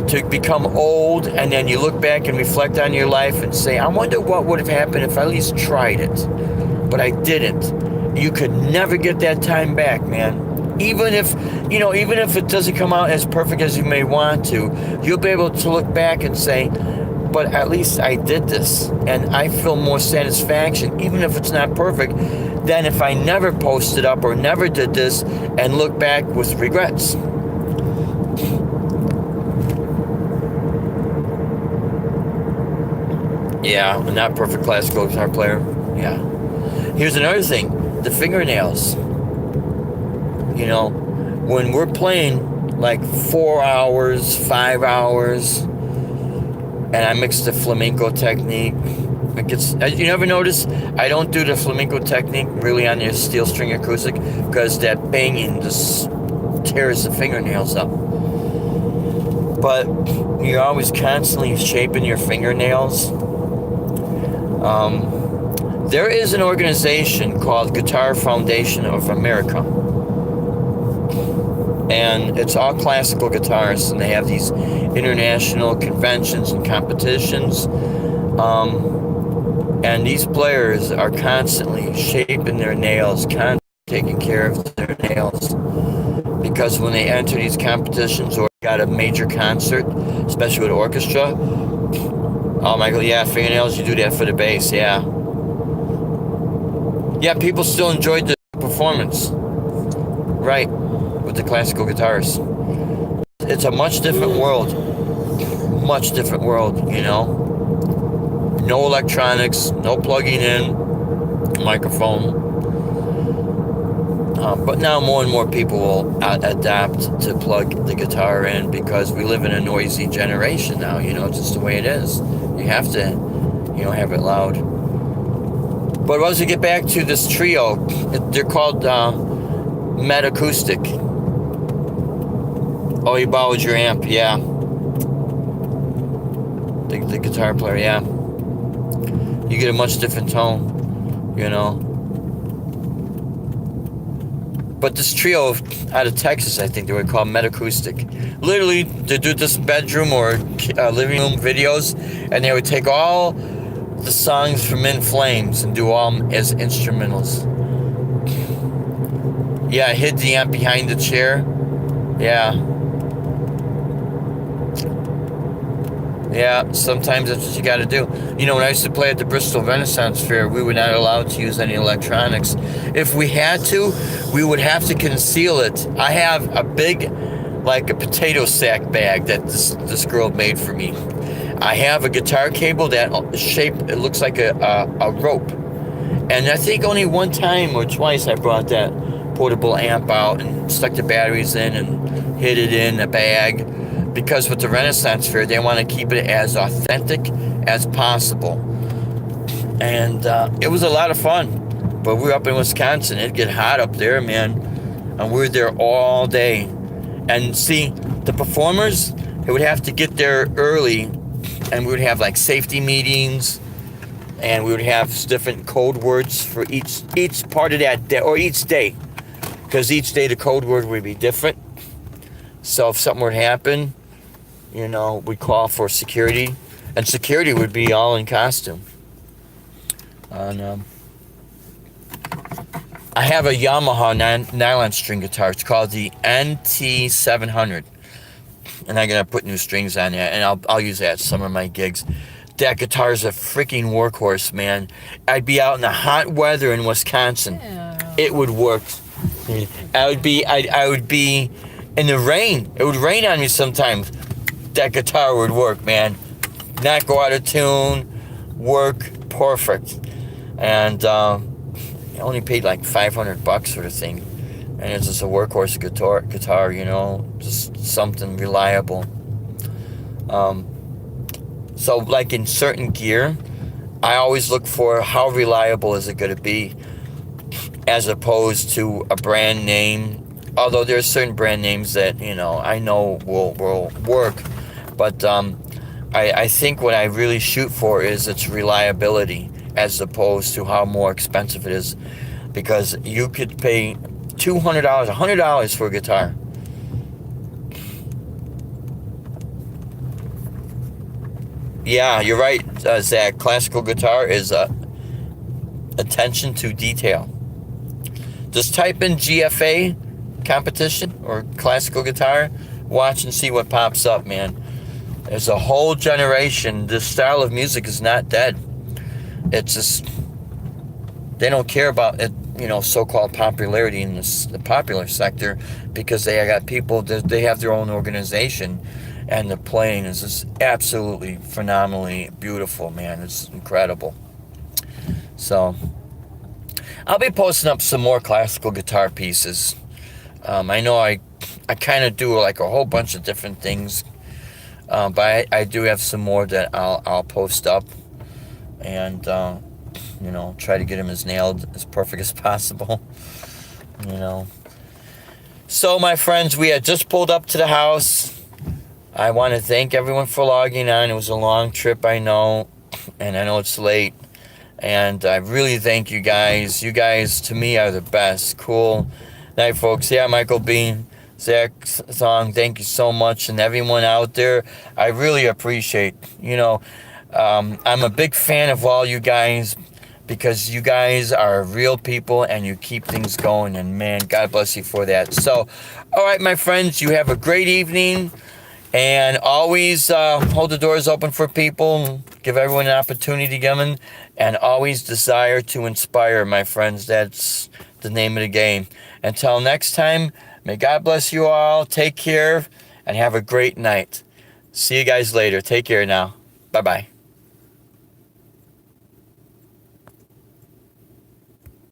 to become old and then you look back and reflect on your life and say, I wonder what would have happened if I at least tried it. But I didn't. You could never get that time back, man. Even if it doesn't come out as perfect as you may want to, you'll be able to look back and say, but at least I did this, and I feel more satisfaction, even if it's not perfect, than if I never posted up or never did this and look back with regrets. Yeah, I'm not a perfect classical guitar player. Yeah. Here's another thing, the fingernails. When we're playing like 4 hours, 5 hours, and I mix the flamenco technique. You never notice I don't do the flamenco technique really on the steel string acoustic because that banging just tears the fingernails up. But you're always constantly shaping your fingernails. There is an organization called Guitar Foundation of America. And it's all classical guitarists, and they have these international conventions and competitions. And these players are constantly shaping their nails, constantly taking care of their nails. Because when they enter these competitions or got a major concert, especially with orchestra, oh my God, yeah, fingernails, you do that for the bass, yeah. Yeah, people still enjoyed the performance. Right. With the classical guitars. It's a much different world. Much different world, No electronics, no plugging in microphone. But now more and more people will adapt to plug the guitar in because we live in a noisy generation now, it's just the way it is. You have to, have it loud. But once we get back to this trio, they're called Metacoustic. Oh, you borrowed your amp, yeah. The guitar player, yeah. You get a much different tone, But this trio out of Texas, I think they were called Metacoustic. Literally, they do this bedroom or living room videos, and they would take all the songs from In Flames and do all as instrumentals. Yeah, hid the amp behind the chair. Yeah. Yeah, sometimes that's what you got to do. When I used to play at the Bristol Renaissance Fair, we were not allowed to use any electronics. If we had to, we would have to conceal it. I have a big, like a potato sack bag that this girl made for me. I have a guitar cable that it looks like a rope. And I think only one time or twice I brought portable amp out and stuck the batteries in and hid it in a bag, because with the Renaissance Fair, they want to keep it as authentic as possible. And it was a lot of fun. But we were up in Wisconsin. It'd get hot up there, man. And we were there all day. And see, the performers, they would have to get there early, and we would have like safety meetings, and we would have different code words for each part of that day, or each day, because each day the code word would be different. So if something would happen, you know, we'd call for security, and security would be all in costume. And I have a Yamaha nylon string guitar. It's called the NT700, and I'm gonna put new strings on that, and I'll use that at some of my gigs. That guitar is a freaking workhorse, man. I'd be out in the hot weather in Wisconsin. Yeah. It would work. I would be in the rain. It would rain on me sometimes. That guitar would work, man. Not go out of tune. Work perfect. And I only paid like $500 for the thing. And it's just a workhorse guitar, you know, just something reliable. So like in certain gear, I always look for how reliable is it going to be, as opposed to a brand name. Although there's certain brand names that, you know, I know will work, but I think what I really shoot for is its reliability, as opposed to how more expensive it is, because you could pay $200, $100 for a guitar. Yeah, you're right, Zach. Classical guitar is attention to detail. Just type in GFA competition or classical guitar. Watch and see what pops up, man. There's a whole generation. This style of music is not dead. It's just they don't care about it, you know, so-called popularity in the popular sector, because they got people that they have their own organization. And the playing is just absolutely phenomenally beautiful, man. It's incredible. So, I'll be posting up some more classical guitar pieces. I know I kind of do like a whole bunch of different things, but I do have some more that I'll post up, and you know, try to get them as nailed, as perfect as possible. You know. So, my friends, we had just pulled up to the house. I want to thank everyone for logging on. It was a long trip, I know, and I know it's late. And I really thank you guys. You guys, to me, are the best. Cool night, folks. Yeah, Michael Bean, Zach Song, thank you so much. And everyone out there, I really appreciate. You know, I'm a big fan of all you guys, because you guys are real people and you keep things going. And, man, God bless you for that. So, all right, my friends, you have a great evening. And always hold the doors open for people. Give everyone an opportunity to come in. And always desire to inspire, my friends. That's the name of the game. Until next time, may God bless you all. Take care and have a great night. See you guys later. Take care now. Bye-bye.